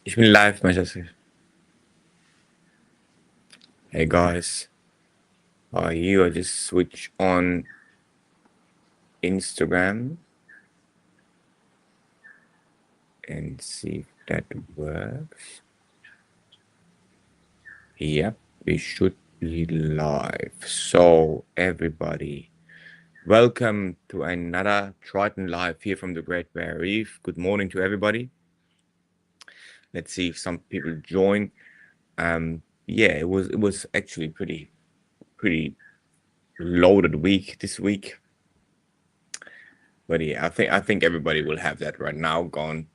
Ich bin live, Manchester. Hey guys, how are you? I just switch on Instagram and see if that works. Yep, we should be live. So, everybody, welcome to another Triton Live here from the Great Barrier Reef. Good morning to everybody. Let's see if some people join. Yeah, it was actually pretty loaded week this week. But yeah, I think everybody will have that right now gone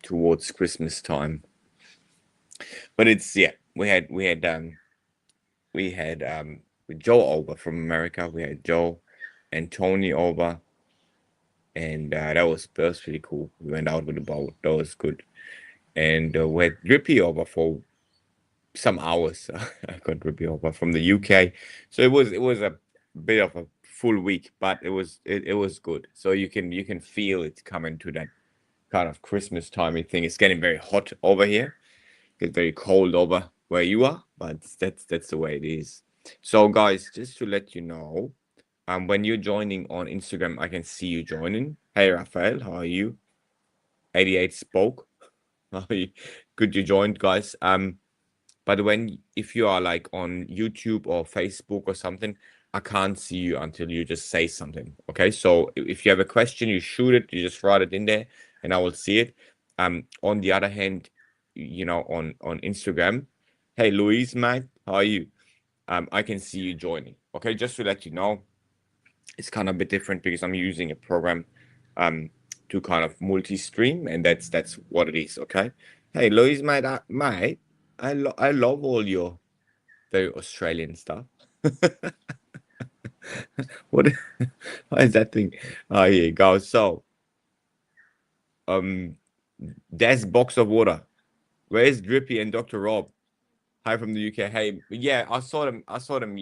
towards Christmas time. But it's yeah, we had with Joe over from America. We had Joe and Tony over, and that was pretty cool. We went out with the boat. That was good. And we had Drippy over for some hours. I got Drippy over from the UK, so it was a bit of a full week, but it was good. So you can feel it coming to that kind of Christmas timing thing. It's getting very hot over here. It's very cold over where you are, but that's the way it is. So guys, just to let you know, when you're joining on Instagram, I can see you joining. Hey Raphael, how are you? 88 spoke. How are you? Good you joined, guys. By the way, if you are like on YouTube or Facebook or something, I can't see you until you just say something. Okay, so if you have a question, you shoot it, you just write it in there, and I will see it. On the other hand, on Instagram, hey Louise, mate, how are you? I can see you joining. Okay, just to let you know, it's kind of a bit different because I'm using a program to kind of multi-stream, and that's what it is. Okay, hey Louise, mate, I love all your very Australian stuff. What what is that thing? Oh, here you go. So, um, there's box of water. Where's Drippy and Dr. Rob? Hi from the UK. Hey, yeah, I saw them. I saw them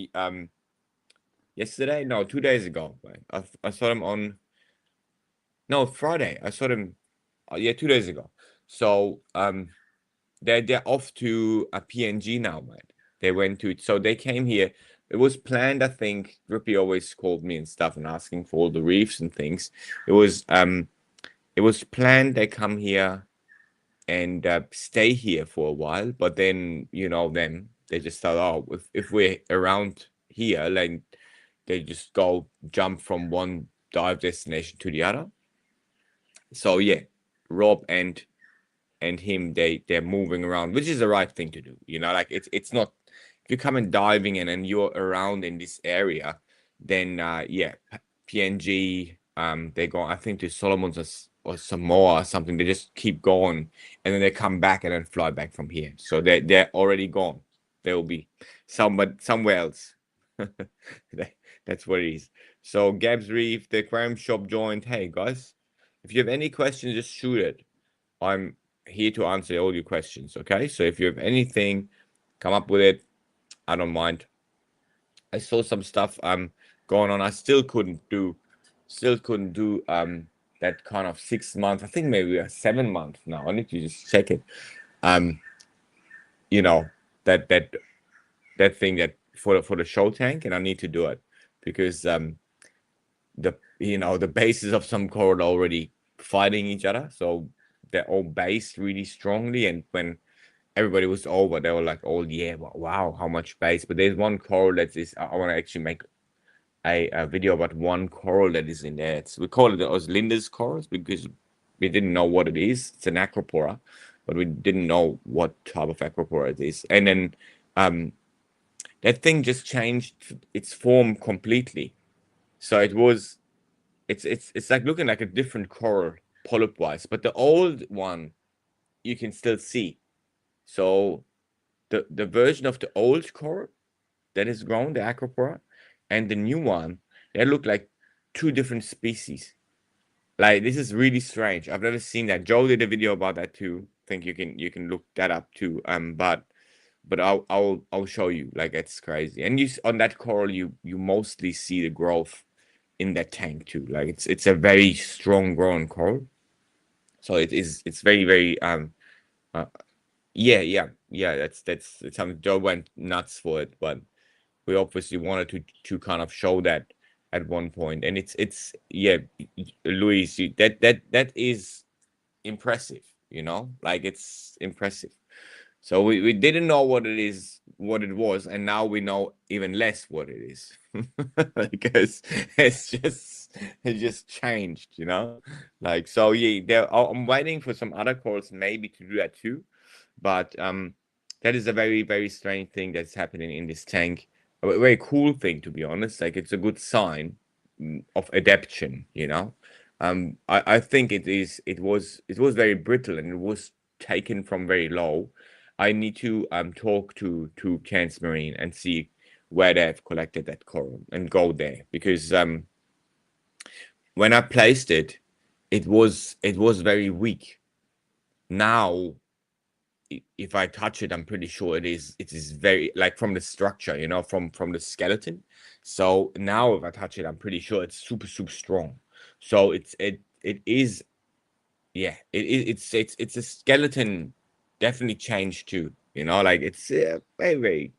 yesterday. No, 2 days ago. Right? I saw them on no Friday. I saw them. Yeah, 2 days ago. So they're off to a PNG now, man. They went to so they came here. It was planned, I think. Drippy always called me and stuff and asking for all the reefs and things. It was planned they come here and stay here for a while, but then then they just thought, oh, if we're around here, like they just go jump from one dive destination to the other. So yeah, Rob and him, they're moving around, which is the right thing to do. Like it's not if you come and diving and you're around in this area, then yeah, PNG, they go, I think, to Solomon's or Samoa or something. They just keep going and then they come back and then fly back from here. So they're already gone. They will be somewhere else. That's what it is. So Gab's Reef, the aquarium shop joined. Hey guys, if you have any questions, just shoot it. I'm here to answer all your questions. Okay, so if you have anything, come up with it. I don't mind. I saw some stuff going on. I still couldn't do that kind of 6 month. I think maybe a 7 month now. I need to just check it. Um, you know that thing that for the show tank, and I need to do it because the bases of some coral are already fighting each other, so they're all based really strongly. And when everybody was over, they were like, "Oh yeah, wow, how much base!" But there's one coral that is. I want to actually make a video about one coral that is in there. We call it the Oslinda's corals because we didn't know what it is. It's an acropora, but we didn't know what type of acropora it is. And then that thing just changed its form completely. So it's like looking like a different coral polyp wise, but the old one you can still see. So the version of the old coral that is grown, the acropora, and the new one, they look like two different species. Like this is really strange. I've never seen that. Joe did a video about that too. I think you can look that up too. But I'll show you. Like it's crazy. And on that coral you mostly see the growth in that tank too. Like it's a very strong grown coral. So it's very very uh, Yeah. That's something. Joe went nuts for it, but we obviously wanted to kind of show that at one point, and it's yeah, Luis, that is impressive, like it's impressive. So we didn't know what it was, and now we know even less what it is. Because it's just changed. Like, so yeah, I'm waiting for some other calls maybe to do that too. But that is a very, very strange thing that's happening in this tank. A very cool thing, to be honest. Like, it's a good sign of adaptation. I think it was very brittle, and it was taken from very low. I need to talk to Cairns Marine and see where they've collected that coral and go there, because when I placed it, it was very weak. Now, if I touch it, I'm pretty sure it is very, like, from the structure, from the skeleton. So now if I touch it, I'm pretty sure it's super, super strong. So it is, yeah, it's a skeleton, definitely changed too. Like, it's a very, very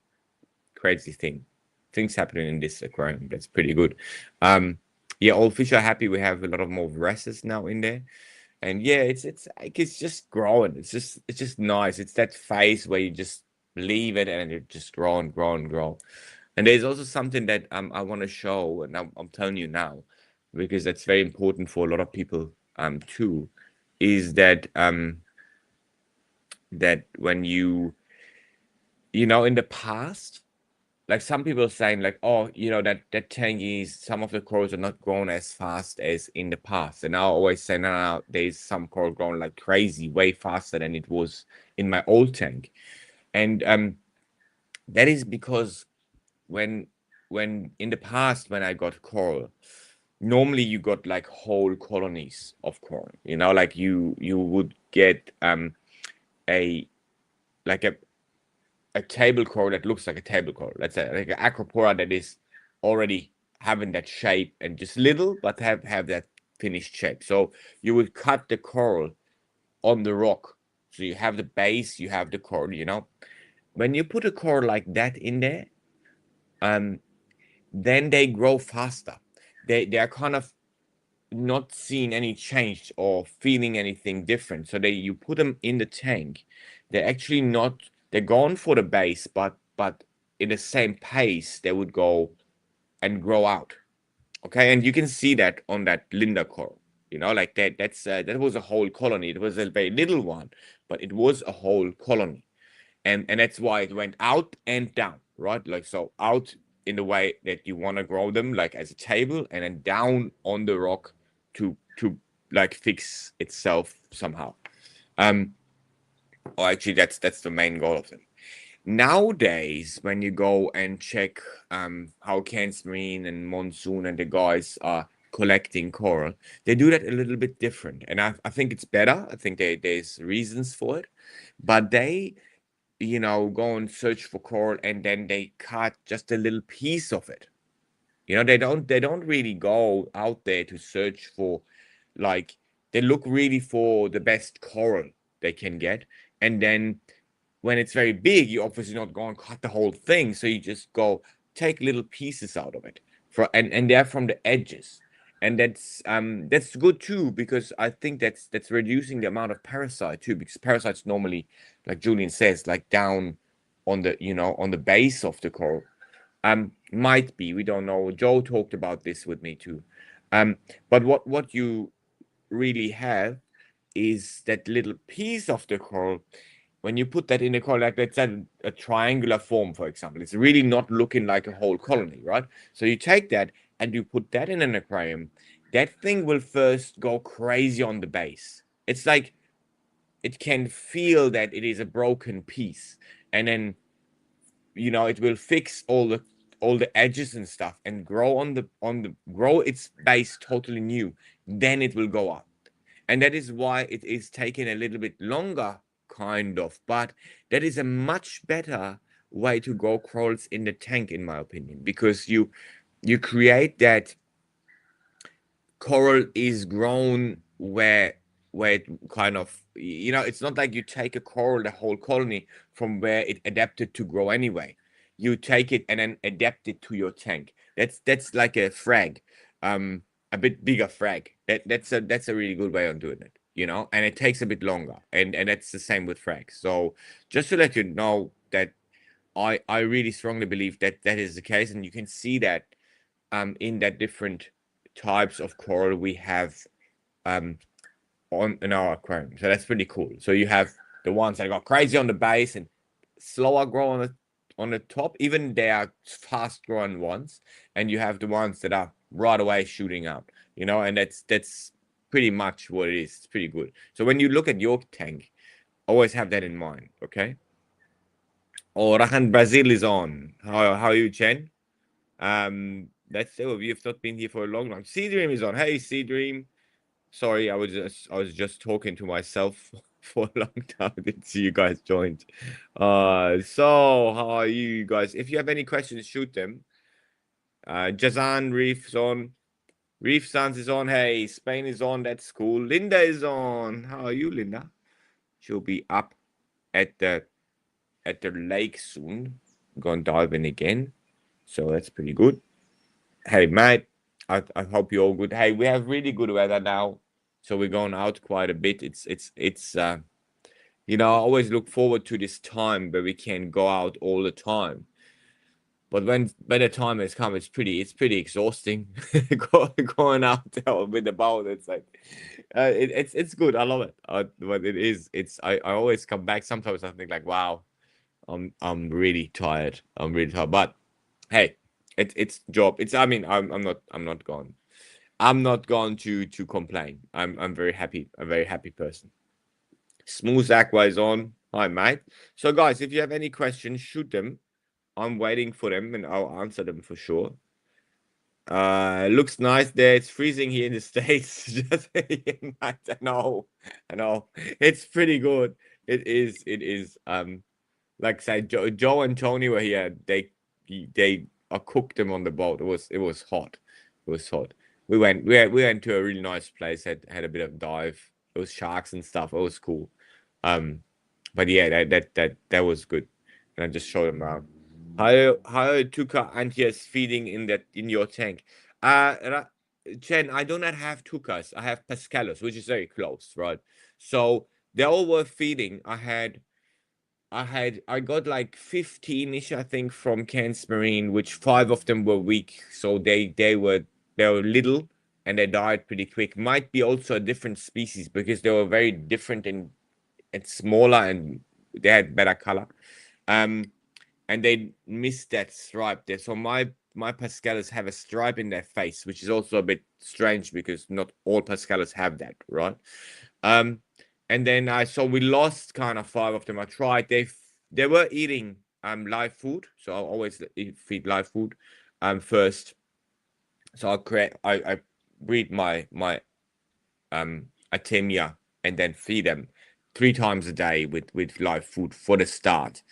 crazy things happening in this aquarium. That's pretty good. Yeah, all fish are happy. We have a lot of more wrestles now in there. And yeah, it's like it's just growing. It's just nice. It's that phase where you just leave it and it just grow and grow and grow. And there's also something that I want to show, and I'm telling you now, because that's very important for a lot of people too, is that when in the past, like, some people are saying, like, oh, that tank is, some of the corals are not growing as fast as in the past. And I always say, no, no, no, there's some coral growing like crazy, way faster than it was in my old tank. And that is because when when in the past, when I got coral, normally you got like whole colonies of coral. Like, you would get a like a table coral that looks like a table coral. Let's say like an acropora that is already having that shape, and just little, but have that finished shape. So you would cut the coral on the rock. So you have the base, you have the coral. When you put a coral like that in there, um, then they grow faster. They are kind of not seeing any change or feeling anything different. So you put them in the tank, they're actually not, they're going for the base, but in the same pace they would go and grow out. Okay, and you can see that on that Linda coral. Like that was a whole colony. It was a very little one, but it was a whole colony. And that's why it went out and down, right? Like, so out in the way that you want to grow them, like as a table, and then down on the rock to like fix itself somehow. um or actually, that's the main goal of them. Nowadays, when you go and check how Cairns Marine and Monsoon and the guys are collecting coral, they do that a little bit different, and I think it's better. I think there's reasons for it, but they go and search for coral, and then they cut just a little piece of it. They don't really go out there to search for, like, they look really for the best coral they can get. And then when it's very big, you obviously not go and cut the whole thing. So you just go take little pieces out of it, and they're from the edges. And that's good too, because I think that's reducing the amount of parasite too, because parasites normally, like Julian says, like down on the base of the coral. Might be, we don't know. Joe talked about this with me too. But what you really have is that little piece of the coral. When you put that in a coral, like, let's say a triangular form, for example, it's really not looking like a whole colony, right? So you take that and you put that in an aquarium. That thing will first go crazy on the base. It's like it can feel that it is a broken piece, and then it will fix all the edges and stuff, and grow its base totally new. Then it will go up, and that is why it is taking a little bit longer, kind of. But that is a much better way to grow corals in the tank, in my opinion, because you create that coral is grown where it kind of, you know, it's not like you take a coral, the whole colony, from where it adapted to grow anyway. You take it and then adapt it to your tank. That's like a frag, a bit bigger frag. That's a really good way of doing it, you know, and it takes a bit longer. And that's the same with frags. So just to let you know that I really strongly believe that that is the case, and you can see that in that different types of coral we have um on in our aquarium. So that's pretty cool. So you have the ones that got crazy on the base and slower grow on the top, even they are fast growing ones, and you have the ones that are right away shooting up, you know, and that's pretty much what it is. It's pretty good. So when you look at your tank, always have that in mind, okay? Oh, Rahan Brazil is on. How are you, Chen? That's so you've not been here for a long time. Sea Dream is on. Hey, Sea Dream. Sorry, I was just talking to myself for a long time. I didn't see you guys joined. So how are you guys? If you have any questions, shoot them. Jazan Reef's on. Reef Sans is on. Hey, Spain is on. That's cool. Linda is on. How are you, Linda? She'll be up at the lake soon. Going diving again. So that's pretty good. Hey, mate. I hope you're all good. Hey, we have really good weather now. So we're going out quite a bit. It's you know, I always look forward to this time where we can go out all the time. But when the time has come, it's pretty exhausting. Going out there with the boat. It's like it's good. I love it. But it is. I always come back. Sometimes I think like, wow, I'm really tired. I'm really tired. But hey, it's job. It's I mean I'm not gone. I'm not going to complain. I'm very happy. A very happy person. Smooth Aqua is on. Hi, mate. So, guys, if you have any questions, shoot them. I'm waiting for them, and I'll answer them for sure. Looks nice there. It's freezing here in the States. Just I know, I know. It's pretty good. It is. It is. Like I said, Joe and Tony were here. They I cooked them on the boat. It was hot. It was hot. We went to a really nice place. Had a bit of dive. It was sharks and stuff. It was cool. Um, but yeah, that was good. And I just showed them around. How Tuca Antias feeding in your tank? Chen, I do not have Tucas. I have Pascalus, which is very close, right? So they all were feeding. I got like 15-ish, I think, from Cairns Marine, which 5 of them were weak. So they were little and they died pretty quick. Might be also a different species because they were very different and smaller and they had better color. And they missed that stripe there. So my Pascalus have a stripe in their face, which is also a bit strange because not all Pascalus have that, right? Um, and then I saw we lost kind of 5 of them. I tried. They were eating live food, so I always feed live food first. So I breed my Artemia and then feed them 3 times a day with live food for the start.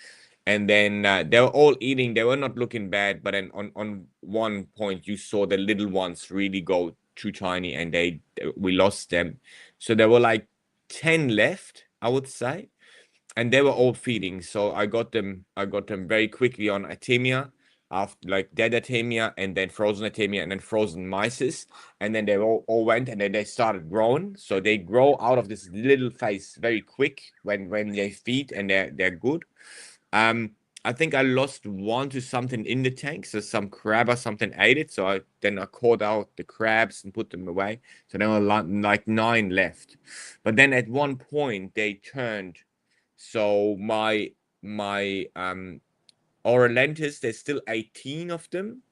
And then they were all eating. They were not looking bad, but then on one point you saw the little ones really go too tiny, and we lost them. So there were like 10 left, I would say, and they were all feeding. So I got them very quickly on Artemia, after like dead Artemia, and then frozen Artemia, and then frozen mysis, and then they all went, and then they started growing. So they grow out of this little phase very quick when they feed, and they're good. I think I lost one to something in the tank, so some crab or something ate it. So I caught out the crabs and put them away. So there were like 9 left. But then at one point they turned. So my Oronentis, there's still 18 of them.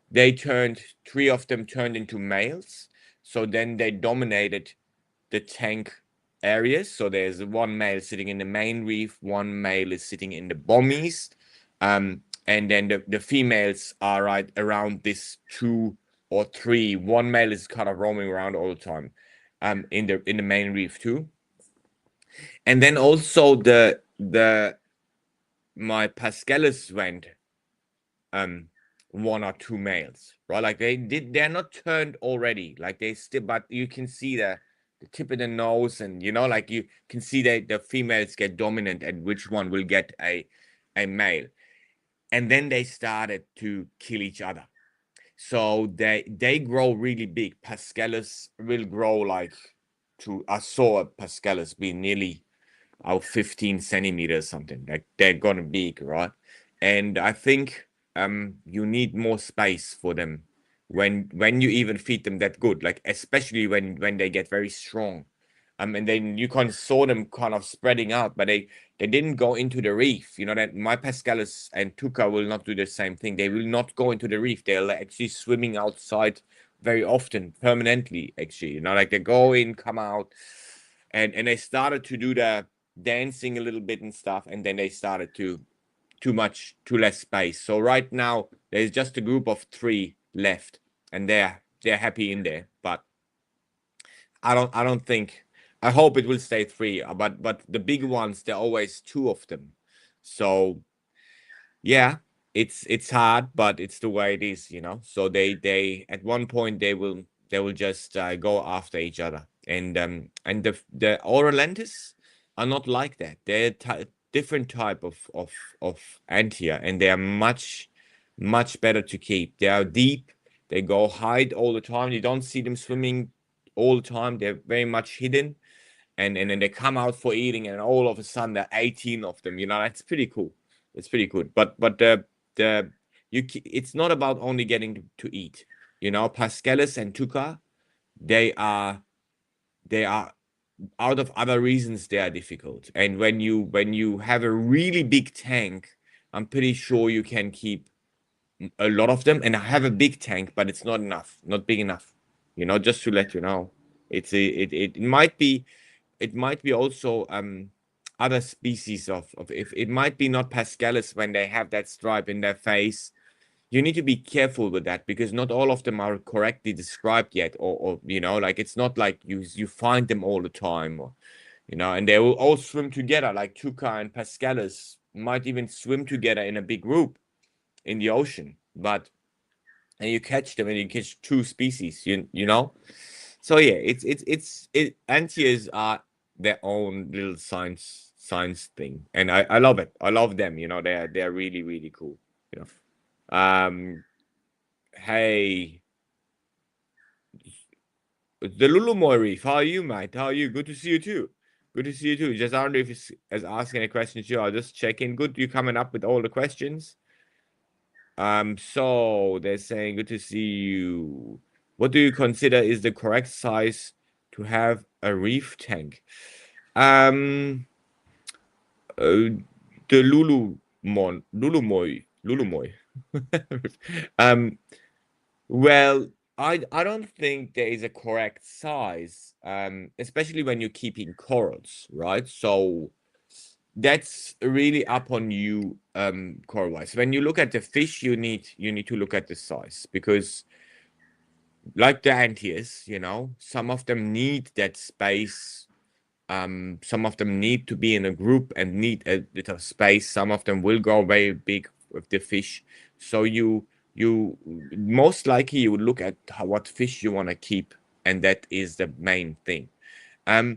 They turned 3 of them turned into males. So then they dominated the tank areas. So there's one male sitting in the main reef, one male is sitting in the bommies, and then the females are right around this 2 or 3. One male is kind of roaming around all the time, in the main reef too. And then also the my Pascalis went 1 or 2 males, right? Like they're not turned already, like they still, but you can see the tip of the nose, and like you can see that the females get dominant and which one will get a male. And then they started to kill each other. So they grow really big. Pascalis will grow like to, I saw a Pascalis be nearly 15 centimeters, something like they're gonna big, right? And I think you need more space for them when you even feed them that good, like especially when they get very strong. And then you kind of saw them kind of spreading out, but they didn't go into the reef. That my Pascalis and Tuca will not do the same thing. They will not go into the reef. They're actually swimming outside very often, permanently, actually. Like they go in, come out, and they started to do the dancing a little bit and stuff, and then they started to too less space. So right now there's just a group of 3 left, and they're happy in there. But I don't think, I hope it will stay 3. But the big ones, there are always 2 of them. So yeah, it's hard, but it's the way it is. So they at one point they will just go after each other, and the Oronentis are not like that. They're different type of Antia, and they are much better to keep. They are deep. They go hide all the time. You don't see them swimming all the time. They're very much hidden, and then they come out for eating, and all of a sudden there are 18 of them. That's pretty cool. It's pretty good. But the it's not about only getting to eat. Pascalis and Tuca, they are out of other reasons they are difficult. And when you have a really big tank, I'm pretty sure you can keep a lot of them. And I have a big tank, but it's not enough, not big enough. Just to let you know, it might be also other species of, if it might be not Pascalis when they have that stripe in their face. You need to be careful with that, because not all of them are correctly described yet, or like it's not like you find them all the time, or and they will all swim together, like Tuca and Pascalis might even swim together in a big group in the ocean. But and you catch them, and you catch 2 species, so yeah, Antias are their own little science thing, and I love it. I love them. They're really really cool. Hey, the Lulumoy Reef. How are you, mate? How are you? Good to see you too. Good to see you too. Just, I don't know if it's as asking a question too. I'll just check in. Good, you coming up with all the questions. So they're saying, good to see you. What do you consider is the correct size to have a reef tank? The Lulumoy. Well, I don't think there is a correct size, especially when you're keeping corals, right? So that's really up on you, coral wise. When you look at the fish, you need to look at the size, because like the Antias, some of them need that space. Some of them need to be in a group and need a bit of space. Some of them will go very big with the fish. So you most likely you would look at what fish you want to keep, and that is the main thing. A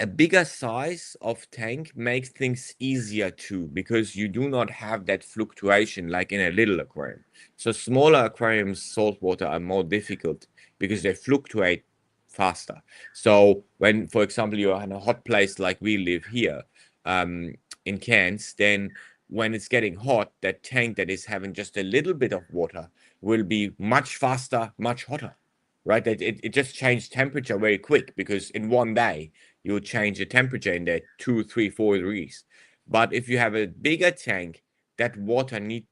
bigger size of tank makes things easier too, because you do not have that fluctuation like in a little aquarium. So smaller aquariums, saltwater, are more difficult because they fluctuate faster. So when, for example, you're in a hot place like we live here, in Cairns, then when it's getting hot, that tank that is having just a little bit of water will be much faster, much hotter, right? It just changed temperature very quick, because in one day you'll change the temperature in there 2, 3, 4 degrees. But if you have a bigger tank, that water need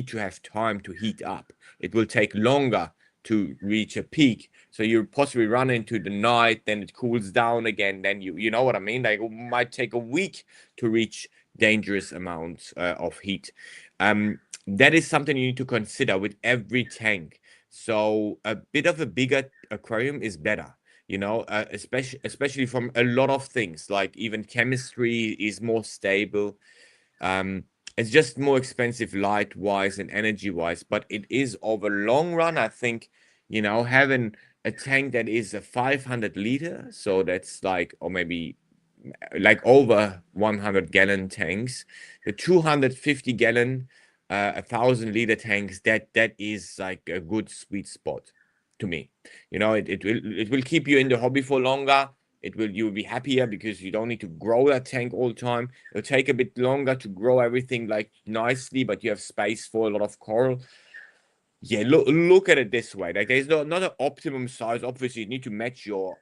to have time to heat up. It will take longer to reach a peak. So you possibly run into the night, then it cools down again. Then you know what I mean? Like, it might take a week to reach dangerous amounts of heat. That is something you need to consider with every tank. So a bit of a bigger aquarium is better, especially from a lot of things, like even chemistry is more stable. It's just more expensive light wise and energy wise, but it is over long run. I think, having a tank that is a 500 liter, so that's like, or maybe like over 100-gallon tanks, the 250 gallon, 1,000-liter tanks, that is like a good sweet spot to me. You know, it will keep you in the hobby for longer. You'll be happier because you don't need to grow that tank all the time. It'll take a bit longer to grow everything like nicely, but you have space for a lot of coral. Yeah, look at it this way. Like there's not an optimum size. Obviously, you need to match your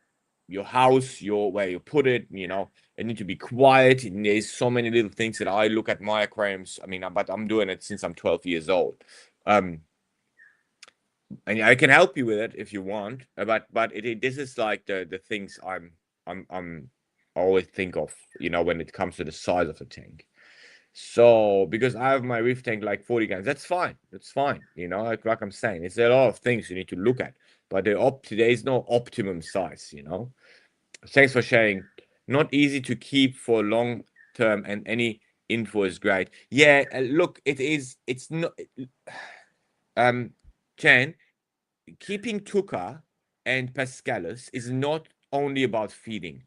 house, your where you put it. You know, it need to be quiet. And there's so many little things that I look at my aquariums. I mean, but I'm doing it since I'm 12 years old. And I can help you with it if you want. But this is like the things I'm I always think of. You know, when it comes to the size of the tank. So because I have my reef tank like 40 gallons, that's fine. That's fine. You know, like I'm saying, it's a lot of things you need to look at. But there is no optimum size, you know. Thanks for sharing. Not easy to keep for long term, and any info is great. Yeah, look, it's not Jan, keeping Tuca and Pascalis is not only about feeding.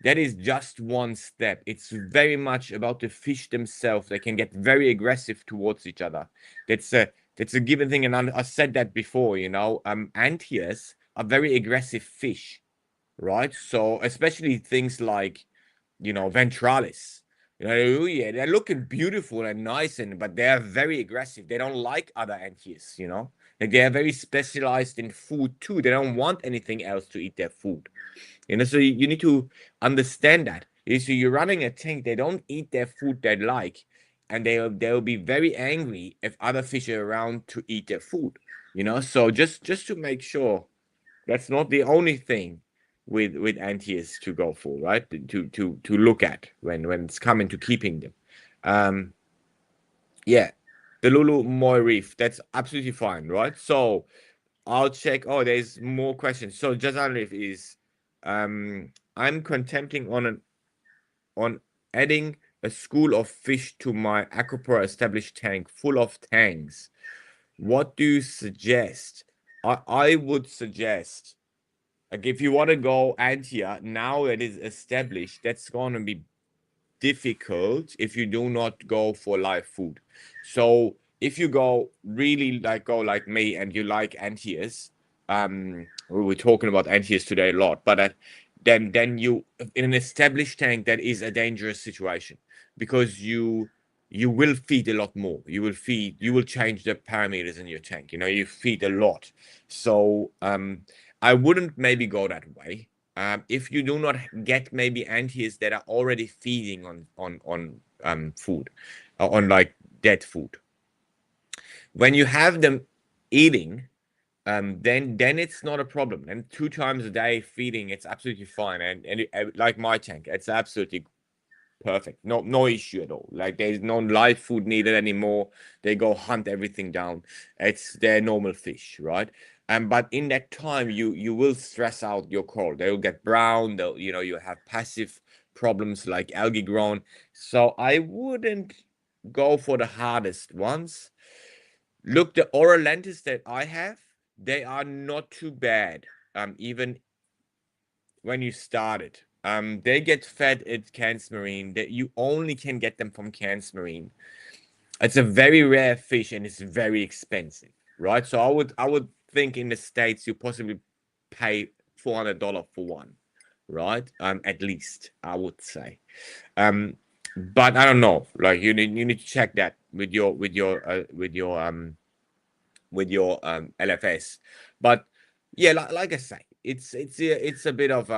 That is just one step. It's very much about the fish themselves. They can get very aggressive towards each other. That's a given thing, and I said that before. You know, antias are very aggressive fish, right? So especially things like, you know, ventralis. You know, oh yeah, they're looking beautiful and nice, but they're very aggressive. They don't like other antias, you know. Like they are very specialized in food too. They don't want anything else to eat their food. You know, so you need to understand that. So you're running a tank, they don't eat their food they like, and they'll be very angry if other fish are around to eat their food. You know, so just to make sure that's not the only thing with antis to go for, right? To look at when it's coming to keeping them. Um, yeah, the Lulu Moy Reef, that's absolutely fine, right? So I'll check. Oh, there's more questions. So Jazan Reef is, I'm contemplating on adding a school of fish to my aquapora established tank full of tanks. What do you suggest? I would suggest, like, if you want to go Antia, now it is established, that's going to be difficult if you do not go for live food. So if you go like me and you like Antias, we were talking about Antias today a lot, but then you in an established tank, that is a dangerous situation because you will feed a lot more. You will change the parameters in your tank. You know, you feed a lot. So I wouldn't maybe go that way. If you do not get maybe antis that are already feeding on food, on like dead food. When you have them eating, then it's not a problem. And 2 times a day feeding, it's absolutely fine. Like my tank, it's absolutely perfect. No issue at all. Like there's no live food needed anymore. They go hunt everything down. It's their normal fish, right? But in that time, you will stress out your coral. They'll get brown. They'll, you know, you have passive problems like algae grown. So I wouldn't go for the hardest ones. Look, the oral lentis that I have, they are not too bad. Even when you start it. They get fed at Cairns Marine. That you only can get them from Cairns Marine. It's a very rare fish and it's very expensive, right? So I would think in the States you possibly pay $400 for one, right? At least I would say. Um, but I don't know. Like you need to check that with your LFS. But yeah, like I say, it's a bit of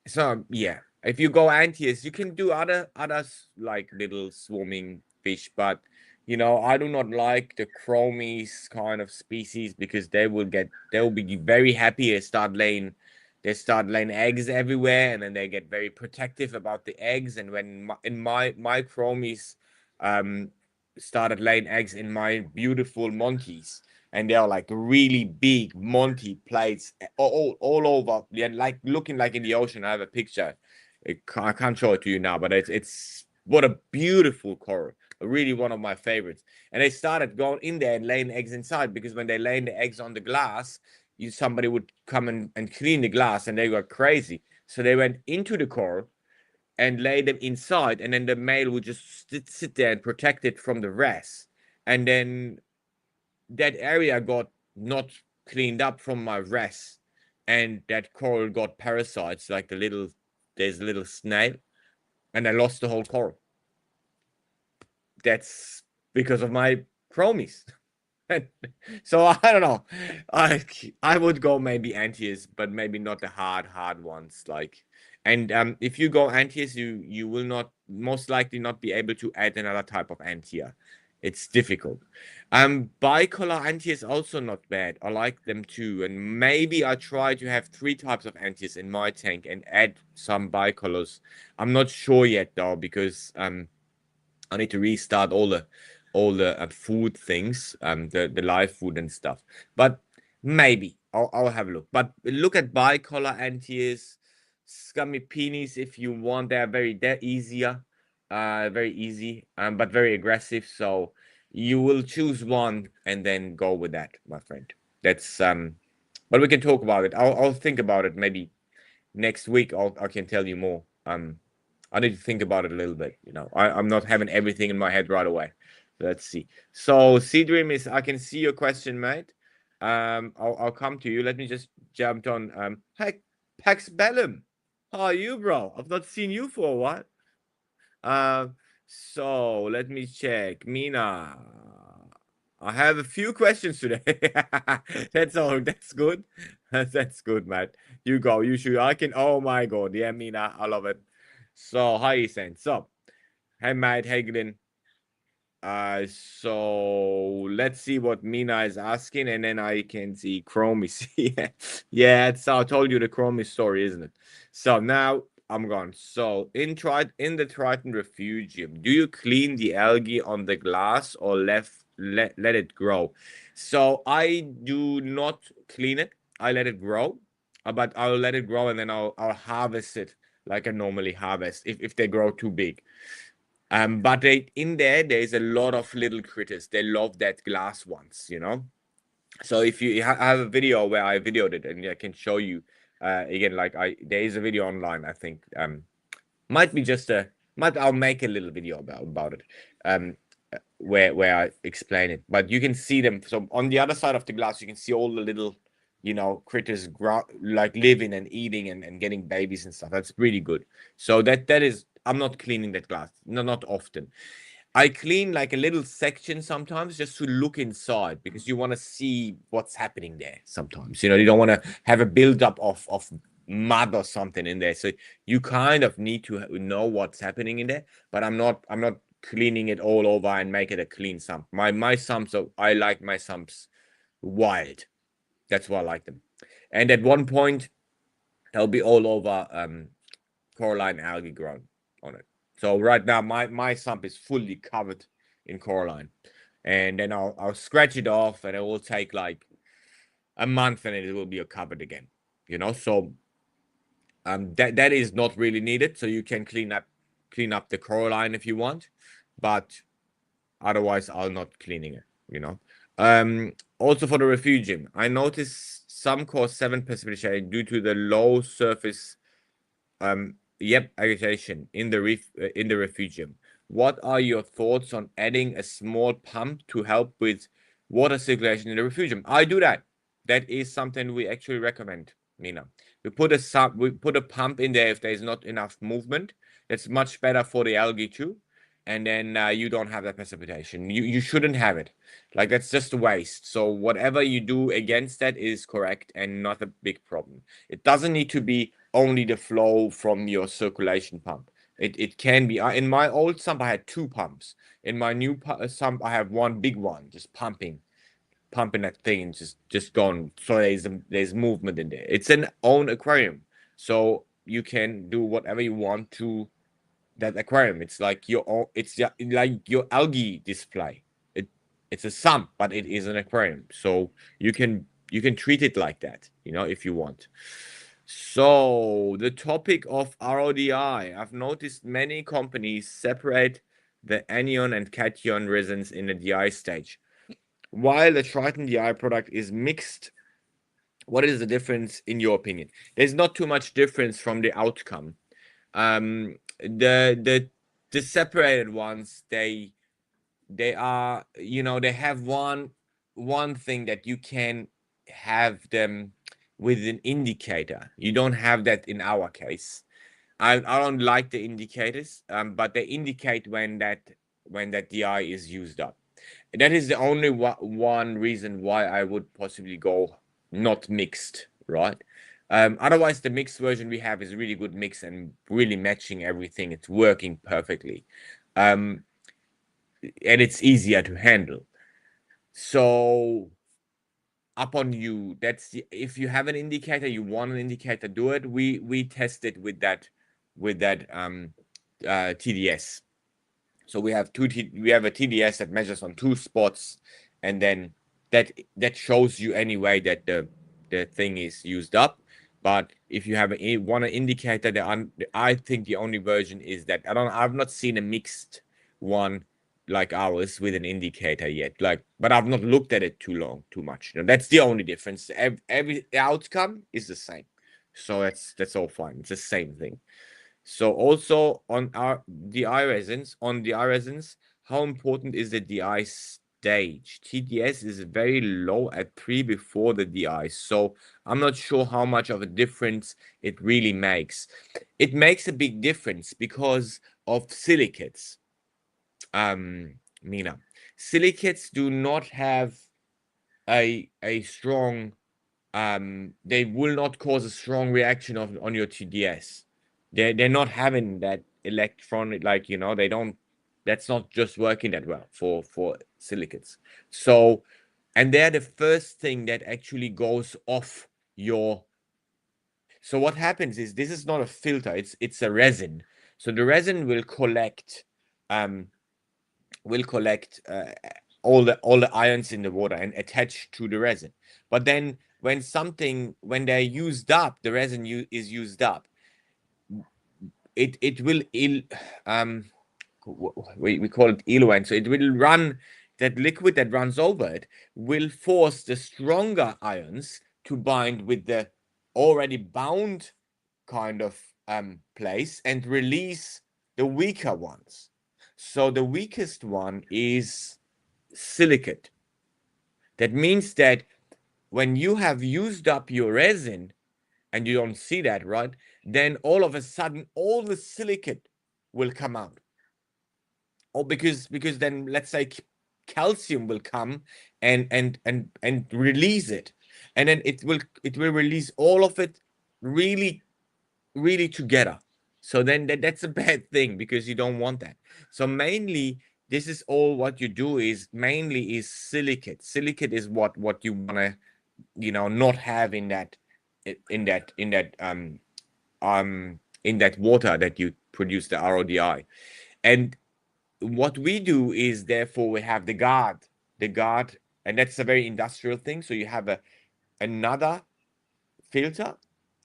So yeah, if you go Antias, you can do others like little swarming fish, but you know, I do not like the chromies kind of species because they will be very happy. They start laying eggs everywhere, and then they get very protective about the eggs. And when my chromies um started laying eggs in my beautiful monkeys, and they're like really big Monty plates all over. Yeah, like looking like in the ocean. I have a picture. I can't show it to you now, but it's what a beautiful coral. Really one of my favorites. And they started going in there and laying eggs inside because when they lay the eggs on the glass, somebody would come and clean the glass, and they got crazy. So they went into the coral and lay them inside, and then the male would just sit there and protect it from the rest. And then that area got not cleaned up from my rest, and that coral got parasites, like there's a little snail, and I lost the whole coral. That's because of my chromies. So I don't know. I would go maybe antias, but maybe not the hard ones. Like, and if you go antias, you will not most likely not be able to add another type of antia. It's difficult. Bicolor antias also not bad. I like them too. And maybe I try to have 3 types of antias in my tank and add some bicolors. I'm not sure yet though, because I need to restart all the food things, the live food and stuff. But maybe I'll have a look. But look at bicolor antias, scummy peonies if you want. They're easier, very easy, but very aggressive. So you will choose one and then go with that, my friend. That's but we can talk about it. I'll think about it maybe next week. I can tell you more. I need to think about it a little bit. I'm not having everything in my head right away. Let's see. So, Sea Dream is. I can see your question, mate. I'll come to you. Let me just jump on. Hey, Pax Bellum, how are you, bro? I've not seen you for a while. So let me check. Mina, I have a few questions today. That's all. That's good. That's good, Matt. You go. You should. I can. Oh my God. Yeah, Mina. I love it. So, hi, Ethan. So, hey, Matt. Hey, Glenn. So let's see what Mina is asking, and then I can see Chromie. Yeah, I told you the Chromie story, isn't it? So now I'm gone. So in the Triton refugium, do you clean the algae on the glass or let it grow? So I do not clean it. I let it grow, but I'll let it grow and then I'll harvest it like I normally harvest if they grow too big. But there's a lot of little critters. They love that glass ones. So if you have a video where I videoed it, and I can show you again, like there is a video online. I think might be just I'll make a little video about it, where I explain it. But you can see them. So on the other side of the glass, you can see all the little critters like living and eating and getting babies and stuff. That's really good. So that is, I'm not cleaning that glass. No, not often. I clean like a little section sometimes just to look inside, because you want to see what's happening there sometimes. You don't want to have a buildup of mud or something in there. So you kind of need to know what's happening in there. But I'm not cleaning it all over and make it a clean sump. My sumps I like my sumps wild. That's why I like them. And at one point, they'll be all over coralline algae grown on it. So right now, my sump is fully covered in coralline, and then I'll scratch it off, and it will take like a month, and it will be covered again. So that is not really needed. So you can clean up the coralline if you want, but otherwise I'll not cleaning it. Also for the refugium, I noticed some cause 7 precipitation due to the low surface agitation in the refugium. What are your thoughts on adding a small pump to help with water circulation in the refugium? I do that. That is something we actually recommend, Mina. We put a pump in there if there's not enough movement. It's much better for the algae too. And then you don't have that precipitation. You shouldn't have it. Like, that's just a waste. So whatever you do against that is correct and not a big problem. It doesn't need to be only the flow from your circulation pump. It can be. In my old sump, I had 2 pumps. In my new sump, I have one big one, just pumping that thing and just gone. So there's movement in there. It's an own aquarium, so you can do whatever you want to that aquarium. It's like your own. It's like your algae display. It's a sump, but it is an aquarium. So you can treat it like that, if you want. So the topic of RODI, I've noticed many companies separate the anion and cation resins in the DI stage. While the TRITON DI product is mixed What is the difference in your opinion? There's not too much difference from the outcome. The separated ones, they are, they have one thing that you can have them with an indicator. You don't have that in our case. I don't like the indicators, but they indicate when that DI is used up. That is the only one reason why I would possibly go not mixed, right? Otherwise, the mixed version we have is a really good mix and really matching everything. It's working perfectly, um, and it's easier to handle. So up on you. If you have an indicator, you want an indicator, do it. We test it with that TDS. So we have a TDS that measures on two spots, and then that shows you anyway that the thing is used up. But if you want an indicator, I think the only version is that I've not seen a mixed one like ours with an indicator yet. But I've not looked at it too much. That's the only difference. Every outcome is the same, so that's all fine. It's the same thing. So also on the resins, how important is the DI stage? TDS is very low at before the DI, so I'm not sure how much of a difference it really makes. It makes a big difference because of silicates. Mina, silicates do not have a strong they will not cause a strong reaction on your TDS. They're not having that electron, like, they don't, that's not just working that well for silicates. So, and they're the first thing that actually goes off your. So what happens is, this is not a filter, it's a resin. So the resin um will collect all the ions in the water and attach to the resin. But then when they're used up, the resin is used up. It will we call it eluent. So it will run, that liquid that runs over it will force the stronger ions to bind with the already bound kind of place and release the weaker ones. So the weakest one is silicate. That means that when you have used up your resin and you don't see that, right? Then all of a sudden, all the silicate will come out. Or because then, let's say, calcium will come and release it, and then it will release all of it really really together. So then that's a bad thing, because you don't want that. So mainly, this is all what you do is mainly is silicate. Silicate is what you want to, not have in that water that you produce, the RODI. And what we do is, therefore, we have the guard, and that's a very industrial thing. So you have another filter,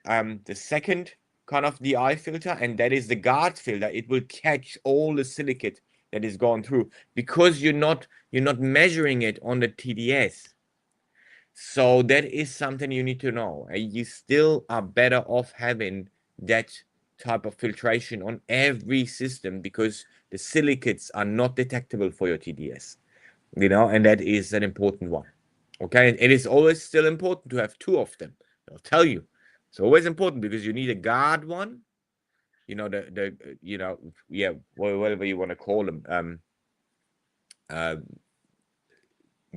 the second kind of DI filter, and that is the guard filter. It will catch all the silicate that is gone through, because you're not measuring it on the TDS. So that is something you need to know. You still are better off having that type of filtration on every system, because the silicates are not detectable for your TDS, and that is an important one. Okay, and it is always still important to have two of them. I'll tell you, it's always important, because you need a guard one, yeah, whatever you want to call them, uh,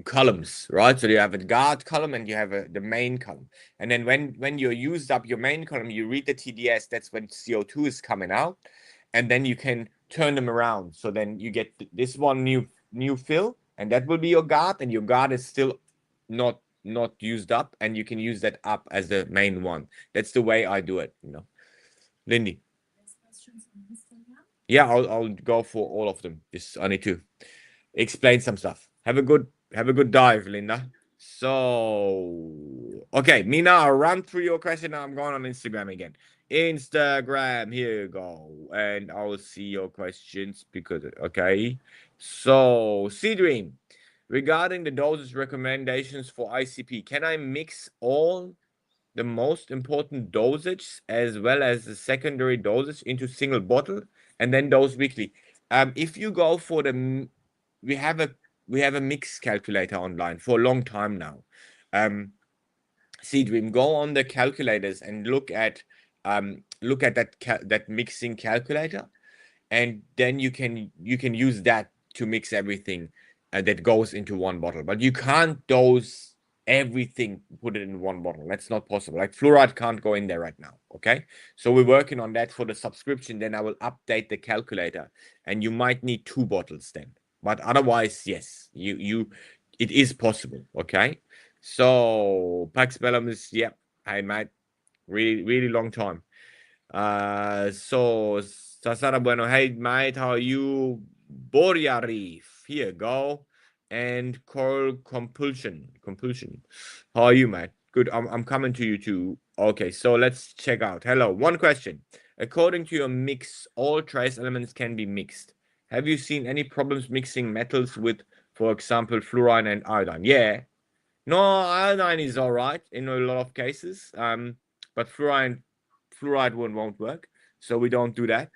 columns, right? So you have a guard column and you have the main column. And then when you used up your main column, you read the TDS. That's when CO2 is coming out, and then you can turn them around. So then you get this one new fill, and that will be your guard, and your guard is still not used up, and you can use that up as the main one. That's the way I do it. Lindy. Yeah, I'll go for all of them. Just I need to explain some stuff. Have a good dive, Linda. So, okay, Mina, I'll run through your question. Now I'm going on Instagram again. Instagram, here you go. And I'll see your questions okay. So, Sea Dream, regarding the dosage recommendations for ICP, can I mix all the most important dosage as well as the secondary dosage into single bottle and then dose weekly. If you go for the, we have a mix calculator online for a long time now. Dream, go on the calculators and look at that mixing calculator, and then you can use that to mix everything that goes into one bottle. But you can't dose everything, put it in one bottle. That's not possible. Like fluoride can't go in there right now. Okay, so we're working on that for the subscription. Then I will update the calculator, and you might need 2 bottles then. But otherwise, yes, it is possible. Okay, so Pax Bellum is, yeah, I might, really really long time. So Sasara Bueno, hey mate, how are you? Barrier Reef, here go. And Coral Compulsion. How are you, mate? Good. I'm coming to you too. Okay, so let's check out. Hello. One question. According to your mix, all trace elements can be mixed. Have you seen any problems mixing metals with, for example, fluorine and iodine? Yeah. No, iodine is all right in a lot of cases. But fluoride one won't work, so we don't do that.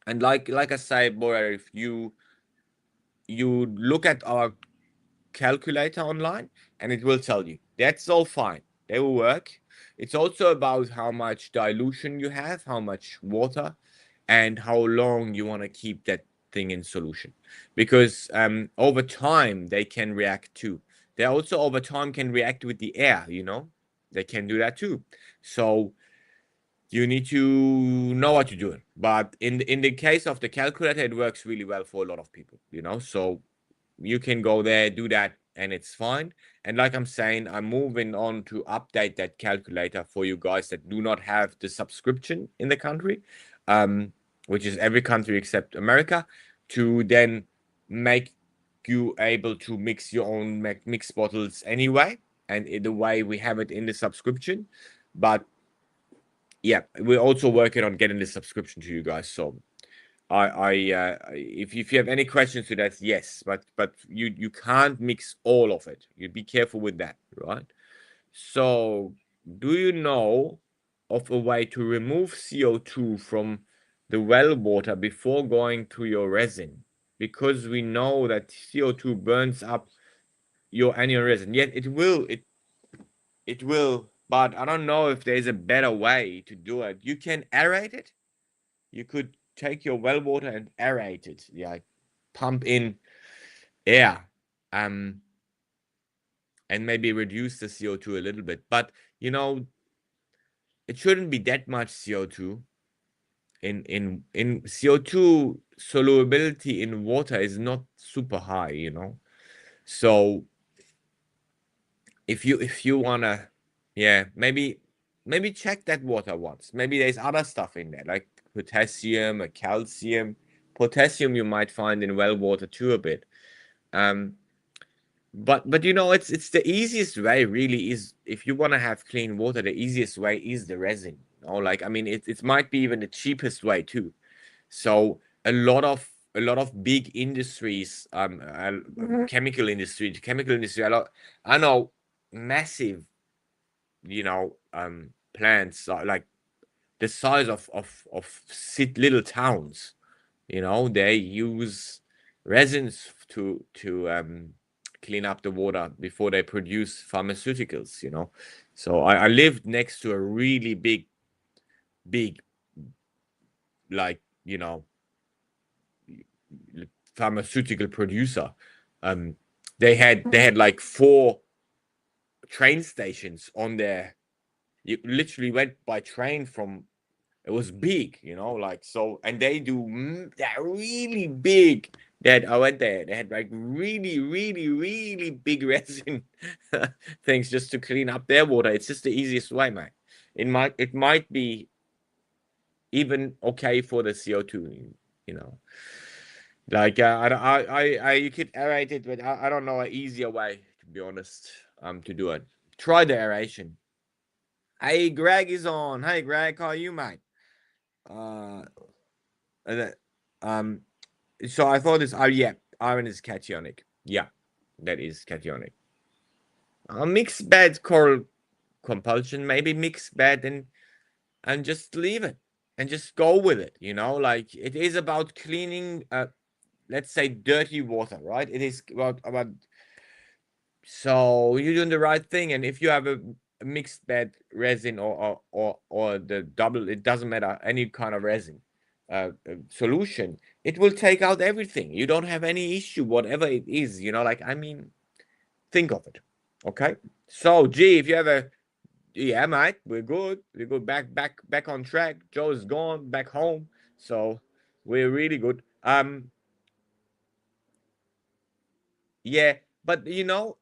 And like I say, Boyer, if you look at our calculator online, and it will tell you that's all fine. They will work. It's also about how much dilution you have, how much water, and how long you want to keep that thing in solution. Because over time they can react too. They also over time can react with the air. They can do that too. So you need to know what you're doing. But in the case of the calculator, it works really well for a lot of people. So you can go there, do that, and it's fine. And like I'm saying, I'm moving on to update that calculator for you guys that do not have the subscription in the country, which is every country except America, to then make you able to mix your own mix bottles anyway, and in the way we have it in the subscription. But yeah, we're also working on getting the subscription to you guys. So if you have any questions to that, yes, but you can't mix all of it. You be careful with that, right? So, do you know of a way to remove CO2 from the well water before going to your resin? Because we know that CO2 burns up your annual resin. Yet it will, but I don't know if there's a better way to do it. You can aerate it. You could take your well water and aerate it. Yeah, pump in air, and maybe reduce the CO2 a little bit. But it shouldn't be that much CO2. In CO2 solubility in water is not super high. So if you wanna, yeah, maybe check that water once. Maybe there's other stuff in there like potassium or calcium. Potassium you might find in well water too a bit. But it's the easiest way really is, if you want to have clean water, the easiest way is the resin. Like, I mean, it might be even the cheapest way too. So a lot of big industries, chemical industry, I know massive, plants like the size of little towns. They use resins to clean up the water before they produce pharmaceuticals. So I lived next to a really big, like, pharmaceutical producer. They had like 4 train stations on there. You literally went by train from. It was big, like, so, and they're really big. That I went there, they had like really, really, really big resin things just to clean up their water. It's just the easiest way, man. It might be even okay for the CO2, you know. Like, you could aerate it, but I don't know an easier way, to be honest, to do it. Try the aeration. Hey, Greg is on. Hey, Greg, how are you, mate? Uh, uh, um, so I thought this. Oh, yeah, iron is cationic. Yeah, that is cationic. Mixed bed compulsion, maybe mix bed and just leave it and just go with it, you know, like it is about cleaning, let's say dirty water, right? It is about so you're doing the right thing. And if you have a mixed bed resin or the double, it doesn't matter, any kind of resin solution, it will take out everything. You don't have any issue, whatever it is, you know, like, I mean, think of it. Okay. So G, if you have a, yeah, mate, we're good. We're good. Back on track. Joe's gone back home. So we're really good. Yeah, but you know,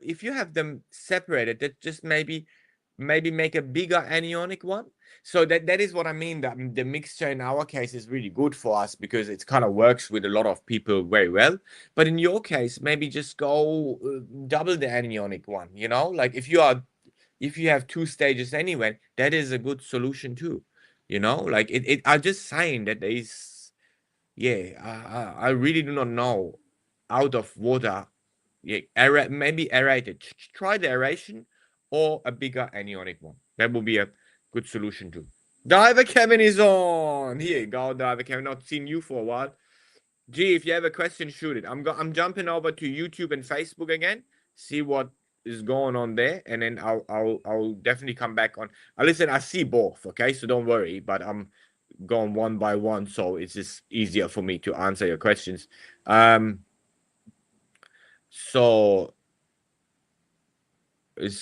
if you have them separated, that just maybe make a bigger anionic one. So that is what I mean. That the mixture in our case is really good for us because it kind of works with a lot of people very well. But in your case, maybe just go double the anionic one. You know, like if you have two stages anyway, that is a good solution too. You know, like it I'm just saying that there is, yeah, I really do not know out of water. Yeah, maybe aerated. Try the aeration or a bigger anionic one. That will be a good solution too. Diver Kevin is on. Here you go, Diver Kevin. Not seen you for a while. Gee, if you have a question, shoot it. I'm jumping over to YouTube and Facebook again. See what is going on there, and then I'll definitely come back on. Listen, I see both. Okay, so don't worry. But I'm going one by one, so it's just easier for me to answer your questions. So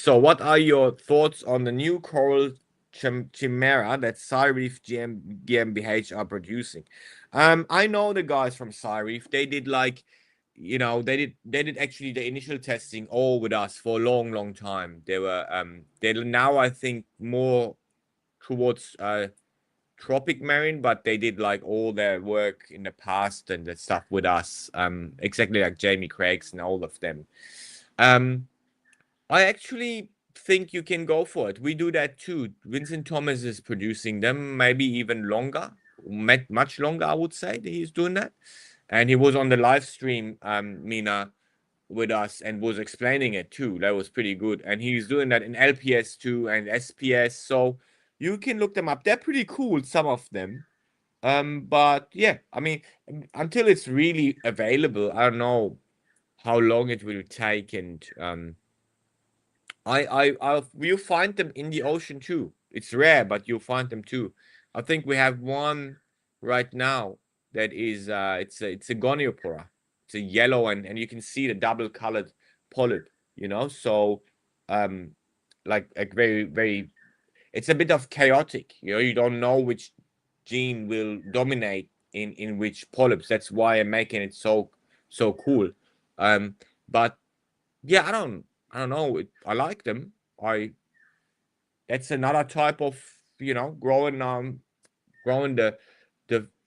what are your thoughts on the new coral chimera that Cyreef GmbH are producing? I know the guys from Cyreef. They did like, you know, they did actually the initial testing all with us for a long time. They were they're now, I think, more towards tropic marine, but they did like all their work in the past and the stuff with us. Exactly like Jamie Craig's and all of them. I actually think you can go for it. We do that too. Vincent Thomas is producing them, maybe even longer, much longer, I would say, that he's doing that. And he was on the live stream, Mina, with us and was explaining it too. That was pretty good. And he's doing that in LPS too and SPS. So you can look them up. They're pretty cool, some of them. But yeah, I mean, until it's really available, I don't know how long it will take. And you'll find them in the ocean too. It's rare, but you'll find them too. I think we have one right now that is it's a goniopora. It's a yellow, and you can see the double colored polyp, you know. So like a very it's a bit of chaotic, you know. You don't know which gene will dominate in which polyps. That's why I'm making it so cool. But yeah, I don't know. I like them. I That's another type of, you know, growing the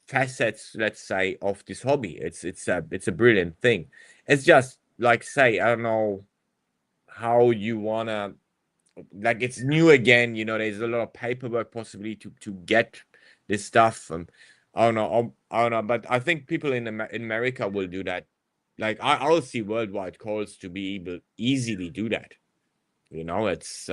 facets, let's say, of this hobby. It's a brilliant thing. It's just like, say, I don't know how you wanna, like, it's new again, you know. There's a lot of paperwork possibly to get this stuff. I don't know, but I think people in America will do that. Like, I'll see worldwide calls to be able easily do that. You know, it's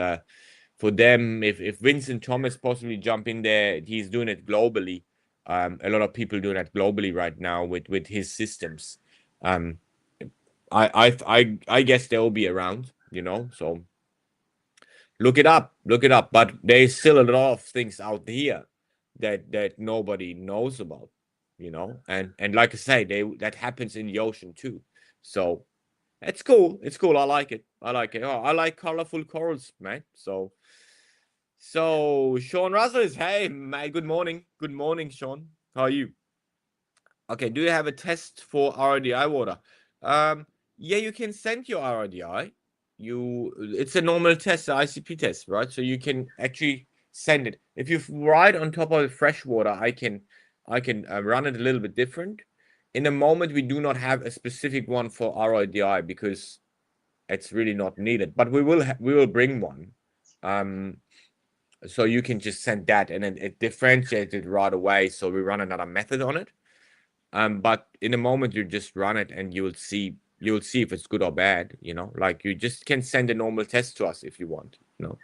for them. If Vincent Thomas possibly jump in there, he's doing it globally. A lot of people doing that globally right now with his systems. Um, I guess they'll be around. You know, so look it up. But there's still a lot of things out here that nobody knows about. You know, and like I say, that happens in the ocean too. So it's cool. It's cool. I like it. I like it. Oh, I like colorful corals, man. So Sean Russell is, hey, mate. Good morning. Good morning, Sean. How are you? Okay. Do you have a test for RDI water? Yeah, you can send your RDI. It's a normal test, the ICP test, right? So you can actually send it. If you ride on top of the fresh water, I can run it a little bit different. In the moment, we do not have a specific one for RDI because it's really not needed, but we will bring one. So you can just send that and then it differentiates it right away. So we run another method on it. But in a moment you just run it and you'll see if it's good or bad, you know. Like, you just can send a normal test to us if you want, you know.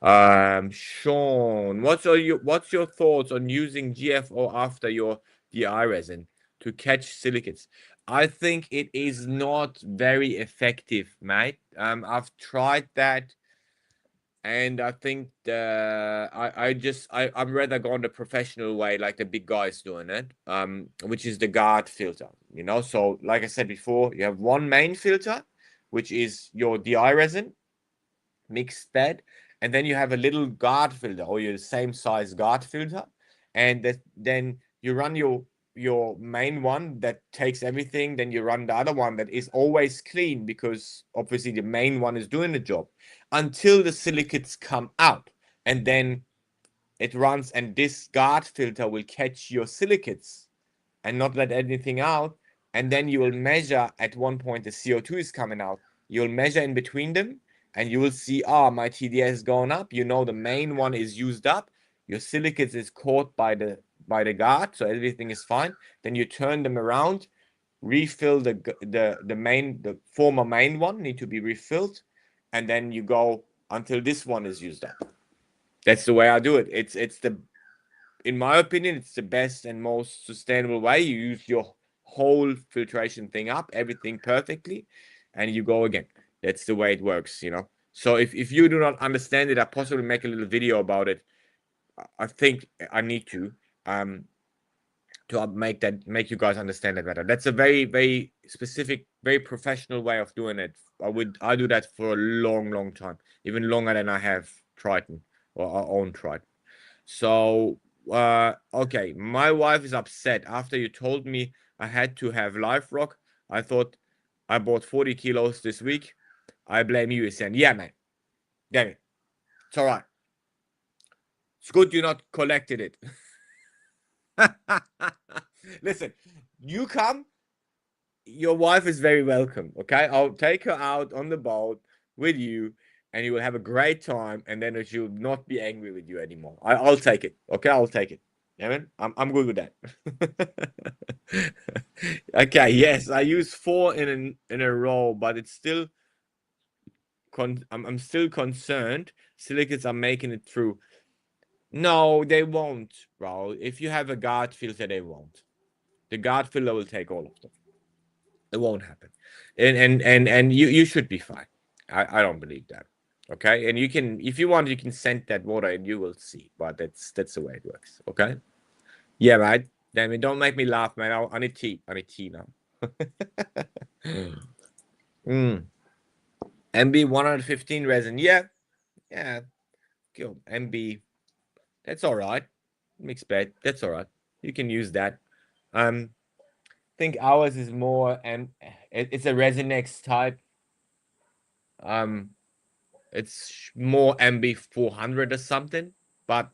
Sean, what's your thoughts on using GFO after your DI resin to catch silicates? I think it is not very effective, mate. I've tried that, and I think I'm rather going the professional way, like the big guys doing it, which is the guard filter. So like I said before, you have one main filter, which is your DI resin mixed that, and then you have a little guard filter or your same size guard filter, and then you run your main one that takes everything, then you run the other one that is always clean, because obviously the main one is doing the job until the silicates come out, and then it runs, and this guard filter will catch your silicates and not let anything out. And then you will measure at one point the CO2 is coming out. You'll measure in between them, and you will see, my TDS is going up. The main one is used up. Your silicates is caught by the guard, so everything is fine. Then you turn them around, refill the former main one need to be refilled, and then you go until this one is used up. That's the way I do it. In my opinion, it's the best and most sustainable way. You use your whole filtration thing up, everything perfectly, and you go again. That's the way it works. So if you do not understand it, I possibly make a little video about it. I think I need to make you guys understand it better. That's a very, very specific, very professional way of doing it. I do that for a long, long time, even longer than I have TRITON or our own TRITON. So okay, my wife is upset after you told me I had to have live rock. I thought I bought 40 kilos this week. I blame you, saying, yeah, man. Damn it. It's all right. It's good you not collected it. Listen, you come, your wife is very welcome. Okay, I'll take her out on the boat with you, and you will have a great time. And then she will not be angry with you anymore. I'll take it. Okay, I'll take it. Yeah, man, I'm good with that. Okay, yes, I use 4 in a row, but it's still I'm still concerned. Silicates are making it through. No, they won't, bro. If you have a guard filter, they won't. The guard filter will take all of them. It won't happen, and you should be fine. I don't believe that. Okay, and you can, if you want, you can send that water, and you will see. But that's the way it works. Okay. Yeah, right. Damn it! Don't make me laugh, man. I need tea. I need tea now. MB 115 resin. Yeah, yeah. Go MB. That's all right. Mixed bed. That's all right. You can use that. I think ours is more, and it's a Resinex type. It's more MB 400 or something, but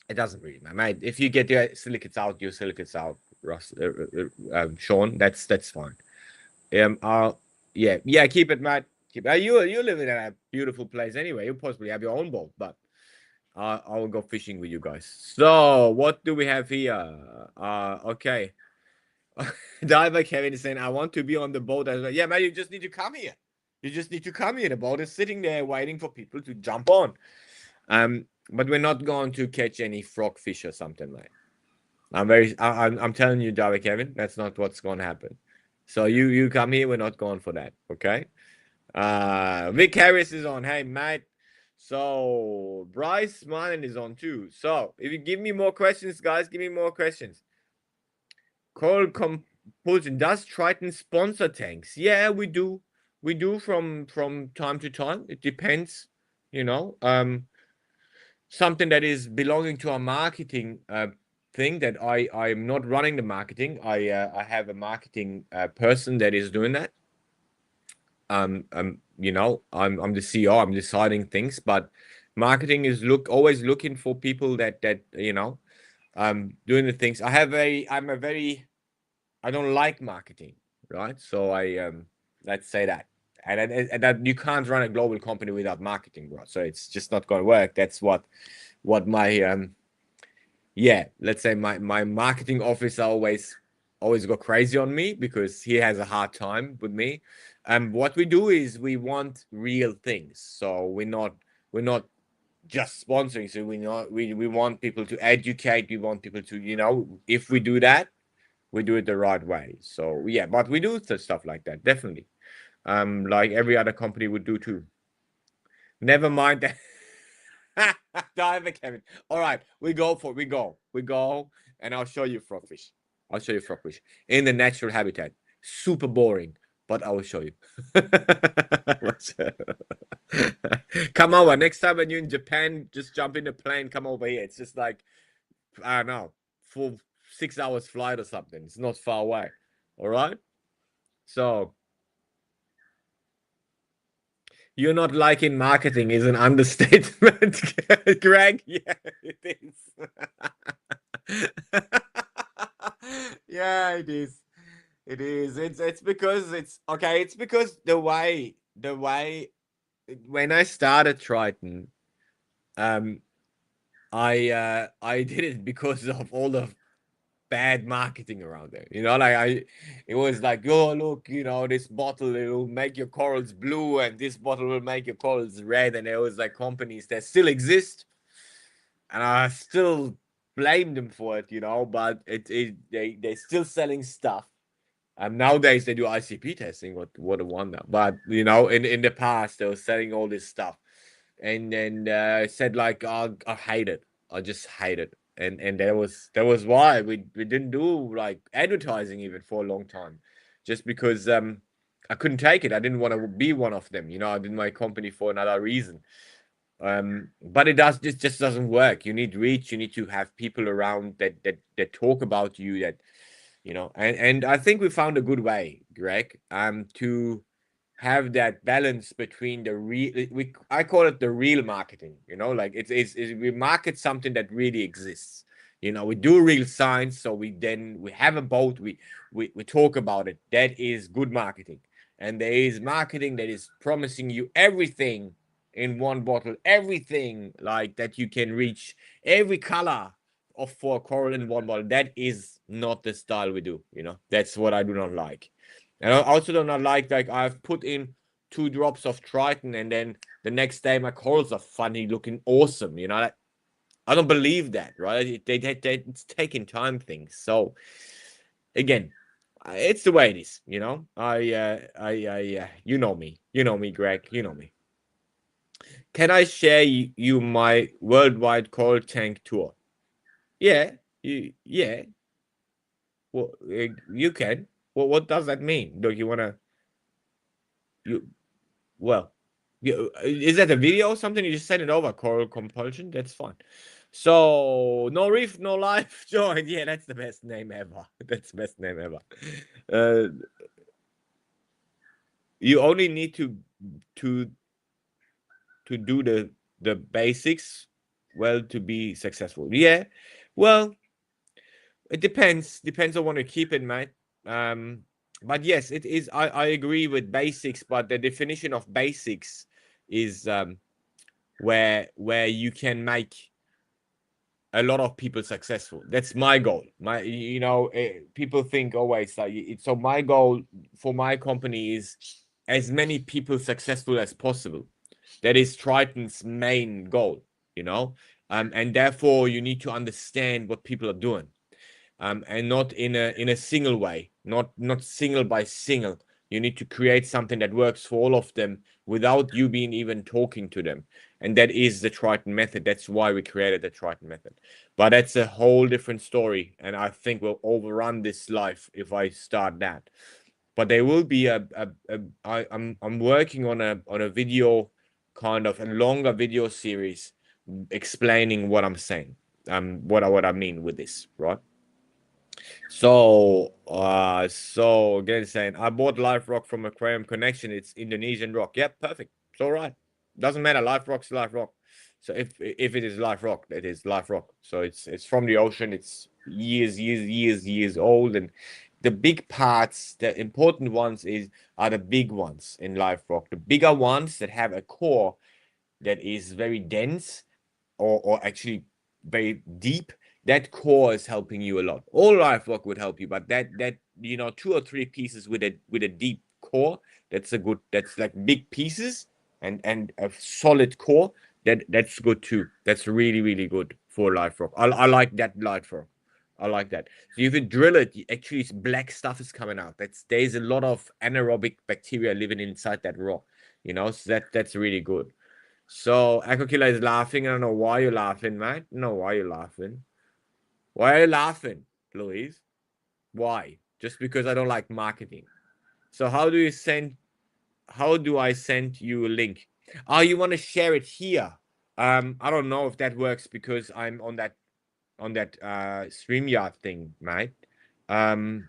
it doesn't really matter, mate. If you get your silicates out, Russ, Sean. That's fine. Yeah. Keep it, mate. Keep it. You live in a beautiful place anyway. You possibly have your own boat, but I will go fishing with you guys. So what do we have here? Okay. Diver Kevin is saying, I want to be on the boat as well. Yeah, man, you just need to come here. You just need to come here. The boat is sitting there waiting for people to jump on. But we're not going to catch any frogfish or something like. I'm telling you, Diver Kevin, that's not what's going to happen. So you come here. We're not going for that. Okay. Vic Harris is on. Hey, mate. So Bryce Martin is on too. So if you give me more questions, guys, give me more questions. Coral Compulsion, does TRITON sponsor tanks? Yeah, we do. We do from time to time. It depends, something that is belonging to our marketing thing that I'm not running the marketing. I have a marketing person that is doing that. I'm the CEO. I'm deciding things, but marketing is always looking for people that doing the things. I don't like marketing, right? So let's say that. And that you can't run a global company without marketing, bro. So it's just not going to work. That's what my let's say my marketing officer always go crazy on me, because he has a hard time with me. What we do is we want real things. So we're not we're not just sponsoring. So we want people to educate. We want people to, you know, if we do that, we do it the right way. So yeah, but we do stuff like that, definitely. Like every other company would do too. Never mind that. Diver Kevin. All right, we go, and I'll show you frogfish. I'll show you frogfish in the natural habitat. Super boring, but I will show you. Come over next time when you're in Japan. Just jump in the plane. Come over here. It's just like, I don't know, 4 6 hours flight or something. It's not far away. All right. So you're not liking marketing is an understatement, Greg. Yeah, it is. Yeah, it is. It is. It's because it's okay. It's because the way when I started Triton, um, I did it because of all the bad marketing around there. You know, like it was like, oh look, you know, this bottle it will make your corals blue, and this bottle will make your corals red, and there was like companies that still exist, and I still blame them for it, you know, but they're still selling stuff. Nowadays they do ICP testing. What a wonder! But you know, in the past they were selling all this stuff, and then said like, oh, I hate it. I just hate it. And that was why we didn't do like advertising even for a long time, just because I couldn't take it. I didn't want to be one of them. You know, I did my company for another reason. But it just doesn't work. You need reach. You need to have people around that talk about you, that you know, and I think we found a good way, Greg, to have that balance between the real, I call it the real marketing, you know, like it's we market something that really exists. You know, we do real science, so we have a boat, we talk about it. That is good marketing. And there is marketing that is promising you everything in one bottle, everything like that you can reach, every color of for coral in one bottle. That is not the style we do, you know. That's what I do not like. And I also do not like I've put in 2 drops of Triton, and then the next day my corals are funny looking awesome. You know, I don't believe that, right? It's taking time things. So again, it's the way it is. You know, you know me, Greg, you know me. Can I share you my worldwide coral tank tour? Yeah, yeah. Well, you can. What does that mean? Do you wanna you? Well, is that a video or something? You just send it over, Coral Compulsion. That's fine. So no reef, no life join. Yeah, that's the best name ever. That's the best name ever. Uh, you only need to to do the basics well to be successful. Yeah, well, it depends on what you keep in mind. Um, but yes, it is. I agree with basics, but the definition of basics is where you can make a lot of people successful. That's my goal. My, you know, people think always like so. My goal for my company is as many people successful as possible. That is Triton's main goal. You know, and therefore you need to understand what people are doing, and not in a single way, not single by single. You need to create something that works for all of them without you being even talking to them. And that is the Triton method. That's why we created the Triton method. But that's a whole different story. And I think we'll overrun this life if I start that. But there will be I'm working on a video, kind of a longer video series explaining what I'm saying. What I mean with this, right? So again, saying I bought live rock from Aquarium Connection. It's Indonesian rock. Yep, perfect. It's all right. Doesn't matter. Live rock's live rock. So if it is live rock, it is live rock. So it's from the ocean. It's years old, and the big parts, the important ones, are the big ones in live rock. The bigger ones that have a core that is very dense, or actually very deep, that core is helping you a lot. All life work would help you, but that you know, 2 or 3 pieces with a deep core, that's like big pieces and a solid core. That's good too. That's really, really good for live rock. I like that live rock. I like that. So if you drill it, actually black stuff is coming out. There's a lot of anaerobic bacteria living inside that rock. So that's really good. So Aquakiller is laughing. I don't know why you're laughing, mate. No, why you're laughing? Why are you laughing, Louise? Why? Just because I don't like marketing. So how do I send you a link? Oh, you want to share it here? I don't know if that works because I'm on that StreamYard thing, right? Um,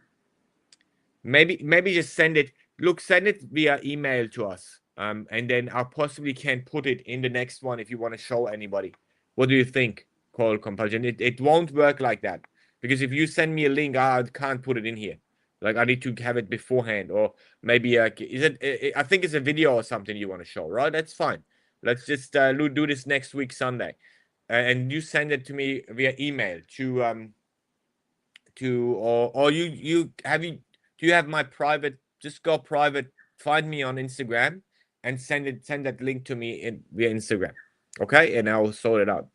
maybe just send it. Look, send it via email to us. And then I possibly can put it in the next one if you want to show anybody. What do you think, Call Compulsion? It won't work like that because if you send me a link, I can't put it in here. Like I need to have it beforehand, or maybe is it? I think it's a video or something you want to show, right? That's fine. Let's just do this next week Sunday, and you send it to me via email to or you do you have my private, just go private, find me on Instagram and send that link to me via Instagram, okay, and I'll sort it out.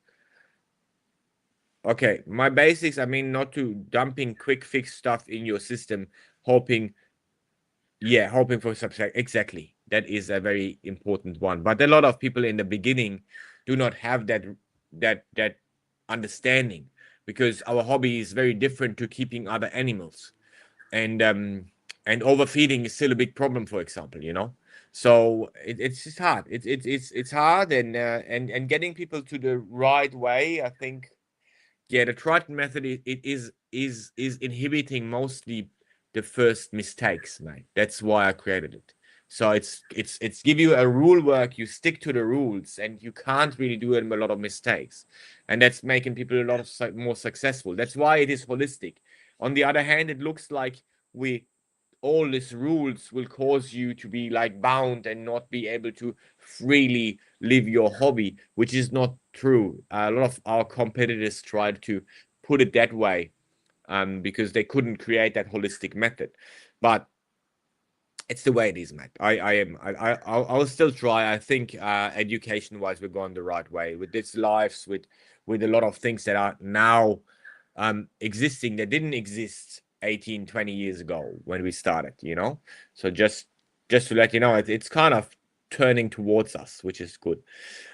Okay, my basics, I mean, not to dumping quick fix stuff in your system, hoping, yeah, hoping for success. Exactly, that is a very important one, but a lot of people in the beginning do not have that understanding, because our hobby is very different to keeping other animals, and overfeeding is still a big problem, for example. So it's just hard. It's hard, and getting people to the right way, I think. Yeah, the Triton method, is inhibiting mostly the first mistakes, mate. That's why I created it. So it's give you a rule work, you stick to the rules, and you can't really do a lot of mistakes, and that's making people a lot of more successful. That's why it is holistic. On the other hand, it looks like we all these rules will cause you to be like bound and not be able to freely live your hobby, which is not true. A lot of our competitors tried to put it that way, because they couldn't create that holistic method. But it's the way it is, Matt. I'll still try. I think education wise, we're going the right way with this lives, with a lot of things that are now existing that didn't exist 18, 20 years ago when we started. So just to let you know, it's kind of turning towards us, which is good.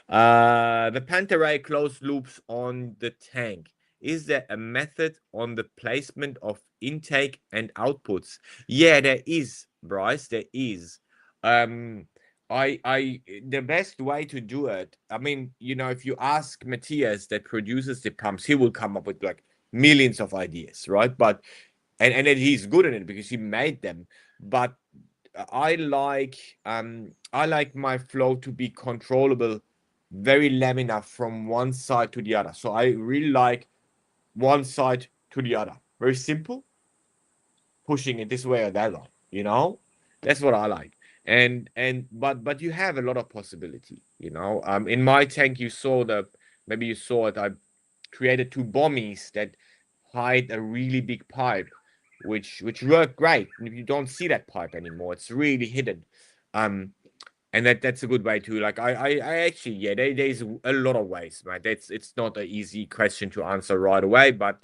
The Pantaray closed loops on the tank. Is there a method on the placement of intake and outputs? Yeah, there is, Bryce. There is. Um, the best way to do it. I mean, if you ask Matthias that produces the pumps, he will come up with like millions of ideas, right? But and then he's good at it because he made them. But I like my flow to be controllable, very laminar from one side to the other. So I really like one side to the other. Very simple, pushing it this way or that way. That's what I like. But you have a lot of possibility. In my tank, maybe you saw it. I created two bommies that hide a really big pipe, which work great. You don't see that pipe anymore. It's really hidden. Um, and that's a good way to, like, I actually, yeah, there's a lot of ways, right? It's not an easy question to answer right away, but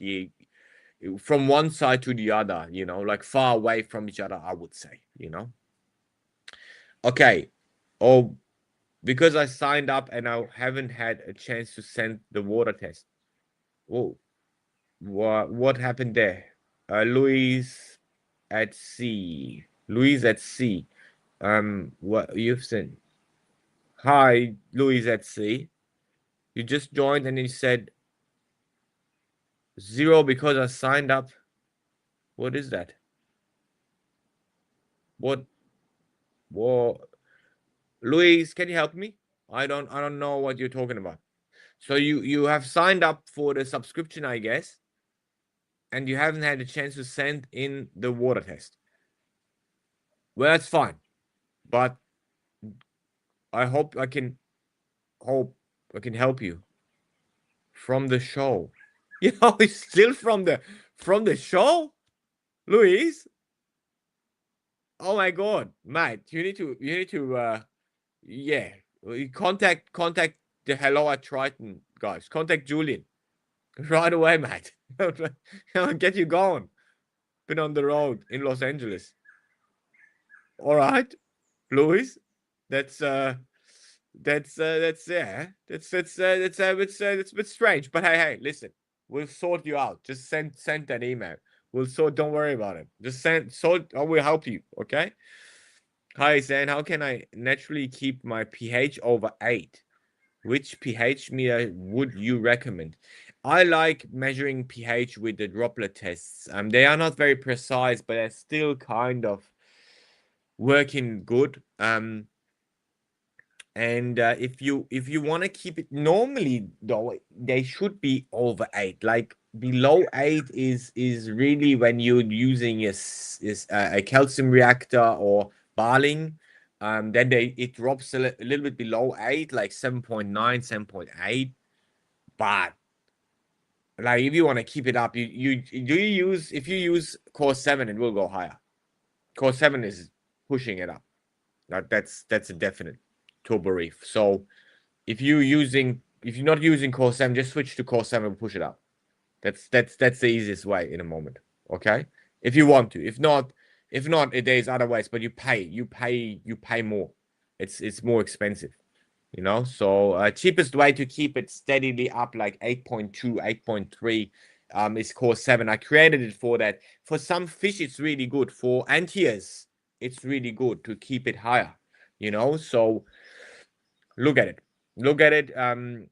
from one side to the other, like far away from each other, I would say. Okay. Oh, because I signed up and I haven't had a chance to send the water test. Oh, what happened there? Louise at sea. Louise at sea. What you've sent? Hi, Louise at sea. You just joined and you said 0 because I signed up. What is that? What? What? Louise, can you help me? I don't know what you're talking about. So you have signed up for the subscription, I guess, and you haven't had a chance to send in the water test. Well, that's fine, but I hope I can help you from the show. It's still from the show, Louise. Oh my God, mate, you need to yeah, contact the hello at Triton, guys. Contact Julian right away, mate. Get you going. Been on the road in Los Angeles. All right, Louis. That's yeah. That's a bit strange. But hey, listen. We'll sort you out. Just send that email. We'll sort. Don't worry about it. Just sort. I will help you. Okay. Hi, Zan. How can I naturally keep my pH over 8? Which pH meter would you recommend? I like measuring pH with the droplet tests. They are not very precise, but they're still kind of working good. And if you want to keep it normally, though, they should be over 8. Like below 8 is really when you're using a calcium reactor or baling. Then it drops a little bit below 8, like 7.9, 7.8. But like if you want to keep it up, if you use core 7, it will go higher. Core 7 is pushing it up. That's a definite turbo reef. So if you're not using core 7, just switch to core 7 and push it up. That's the easiest way in a moment. Okay. If you want to. If not, there's other ways, but you pay more. It's more expensive. So cheapest way to keep it steadily up, like 8.2, 8.3, is core 7. I created it for that. For some fish, it's really good. For antias, it's really good to keep it higher. So look at it. And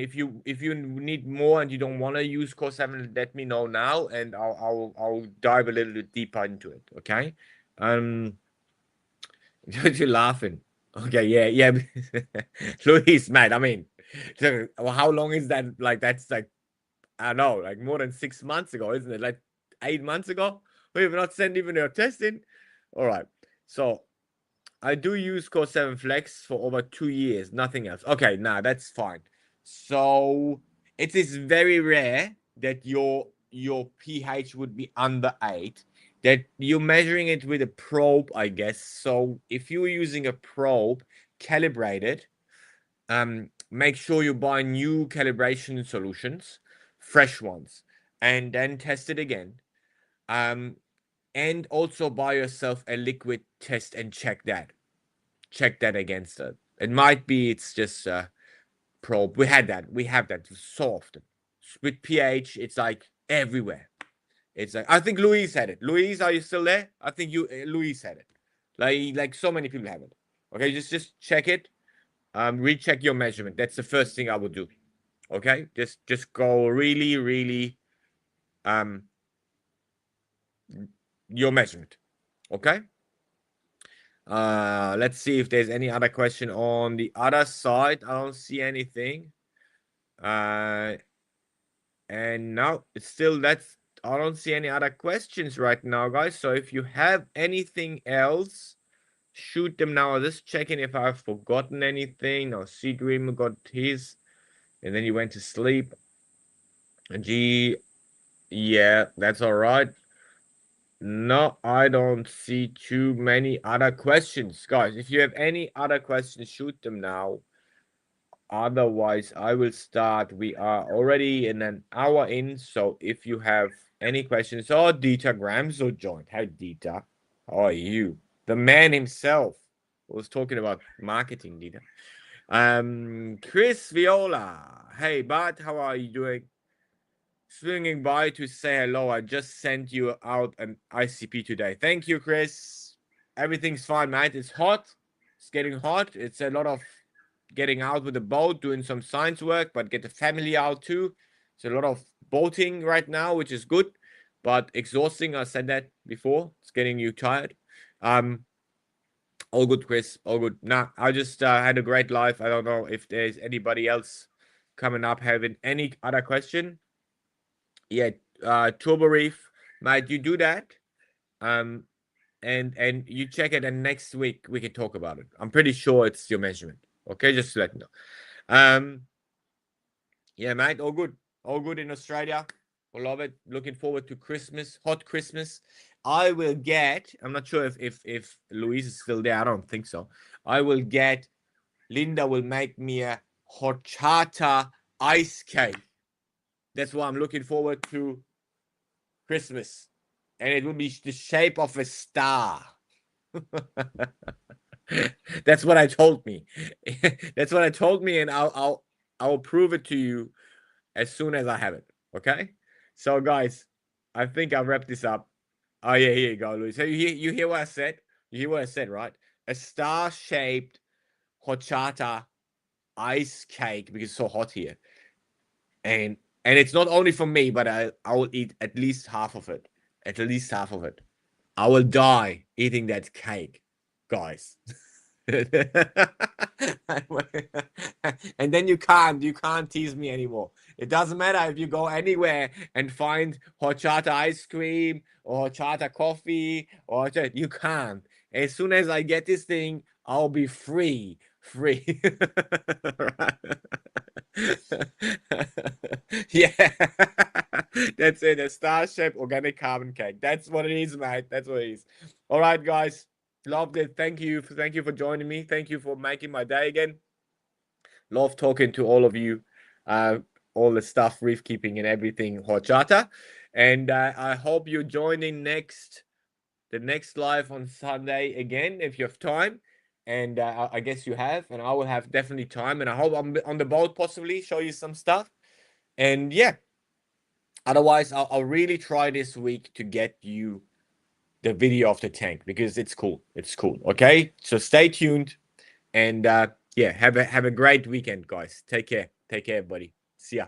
if you need more and you don't want to use core 7, let me know now, and I'll dive a little bit deeper into it. Okay. You're laughing. Okay, yeah. Luis, man, I mean, how long is that? Like, that's like, I don't know, like more than 6 months ago, isn't it? Like 8 months ago? We have not sent even your testing. All right. So I do use Core 7 Flex for over 2 years, nothing else. Okay, nah, that's fine. So it is very rare that your pH would be under 8, that you're measuring it with a probe, I guess. So if you're using a probe, calibrate it. Make sure you buy new calibration solutions, fresh ones, and then test it again. And also buy yourself a liquid test and check that against it. It might be it's just probe. We have that so often with pH. It's like everywhere. It's like, I think Louise said it. Louise, are you still there? I think Louise said it. Like so many people have it. Okay, just check it. Recheck your measurement. That's the first thing I would do. Okay, just go really your measurement. Okay. Let's see if there's any other question on the other side. I don't see anything. And now it's still I don't see any other questions right now, guys. So if you have anything else, shoot them now. Just checking if I've forgotten anything. No, Sea Dreamer got his, and then he went to sleep. Yeah, that's all right. No, I don't see too many other questions, guys. If you have any other questions, shoot them now. Otherwise, I will start. We are already in an hour in, so if you have any questions, Dieter Gramso joined. Hi, Dieter. How are you? The man himself was talking about marketing, Dieter. Chris Viola. Hey, Bart, how are you doing? Swinging by to say hello. I just sent you out an ICP today. Thank you, Chris. Everything's fine, mate. It's hot. It's getting hot. It's a lot of getting out with the boat, doing some science work, but get the family out too. It's a lot of boating right now, which is good, but exhausting. I said that before. It's getting you tired. All good, Chris. All good. Nah, I just had a great life. I don't know if there's anybody else coming up having any other question. Yeah, Turbo Reef, mate, you do that. And you check it, and next week we can talk about it. I'm pretty sure it's your measurement. Okay, just to let me know. Yeah, mate, all good in Australia. I love it. Looking forward to Christmas, hot Christmas. I'm not sure if Louise is still there. I don't think so. Linda will make me a horchata ice cake. That's what I'm looking forward to Christmas. And it will be the shape of a star. That's what I told me. That's what I told me, and I'll prove it to you as soon as I have it. Okay? So guys, I think I'll wrap this up. Oh yeah, here you go, Luis. So you hear what I said? You hear what I said, right? A star-shaped horchata ice cake because it's so hot here. And it's not only for me, but I will eat at least half of it. At least half of it. I will die eating that cake, guys. And then you can't tease me anymore. It doesn't matter if you go anywhere and find horchata ice cream or horchata coffee or you can't. As soon as I get this thing, I'll be free. Yeah. That's it. A star-shaped organic carbon cake. That's what it is, mate. That's what it is. All right, guys. Loved it. Thank you for joining me. Thank you for making my day again. Love talking to all of you. All the stuff, reef keeping and everything, horchata. And I hope you're joining the next live on Sunday again if you have time. And I guess you have, and I will have definitely time. And I hope I'm on the boat, possibly show you some stuff. And yeah, otherwise, I'll really try this week to get you the video of the tank because it's cool. It's cool. Okay, so stay tuned, and yeah, have a great weekend, guys. Take care, everybody. See ya.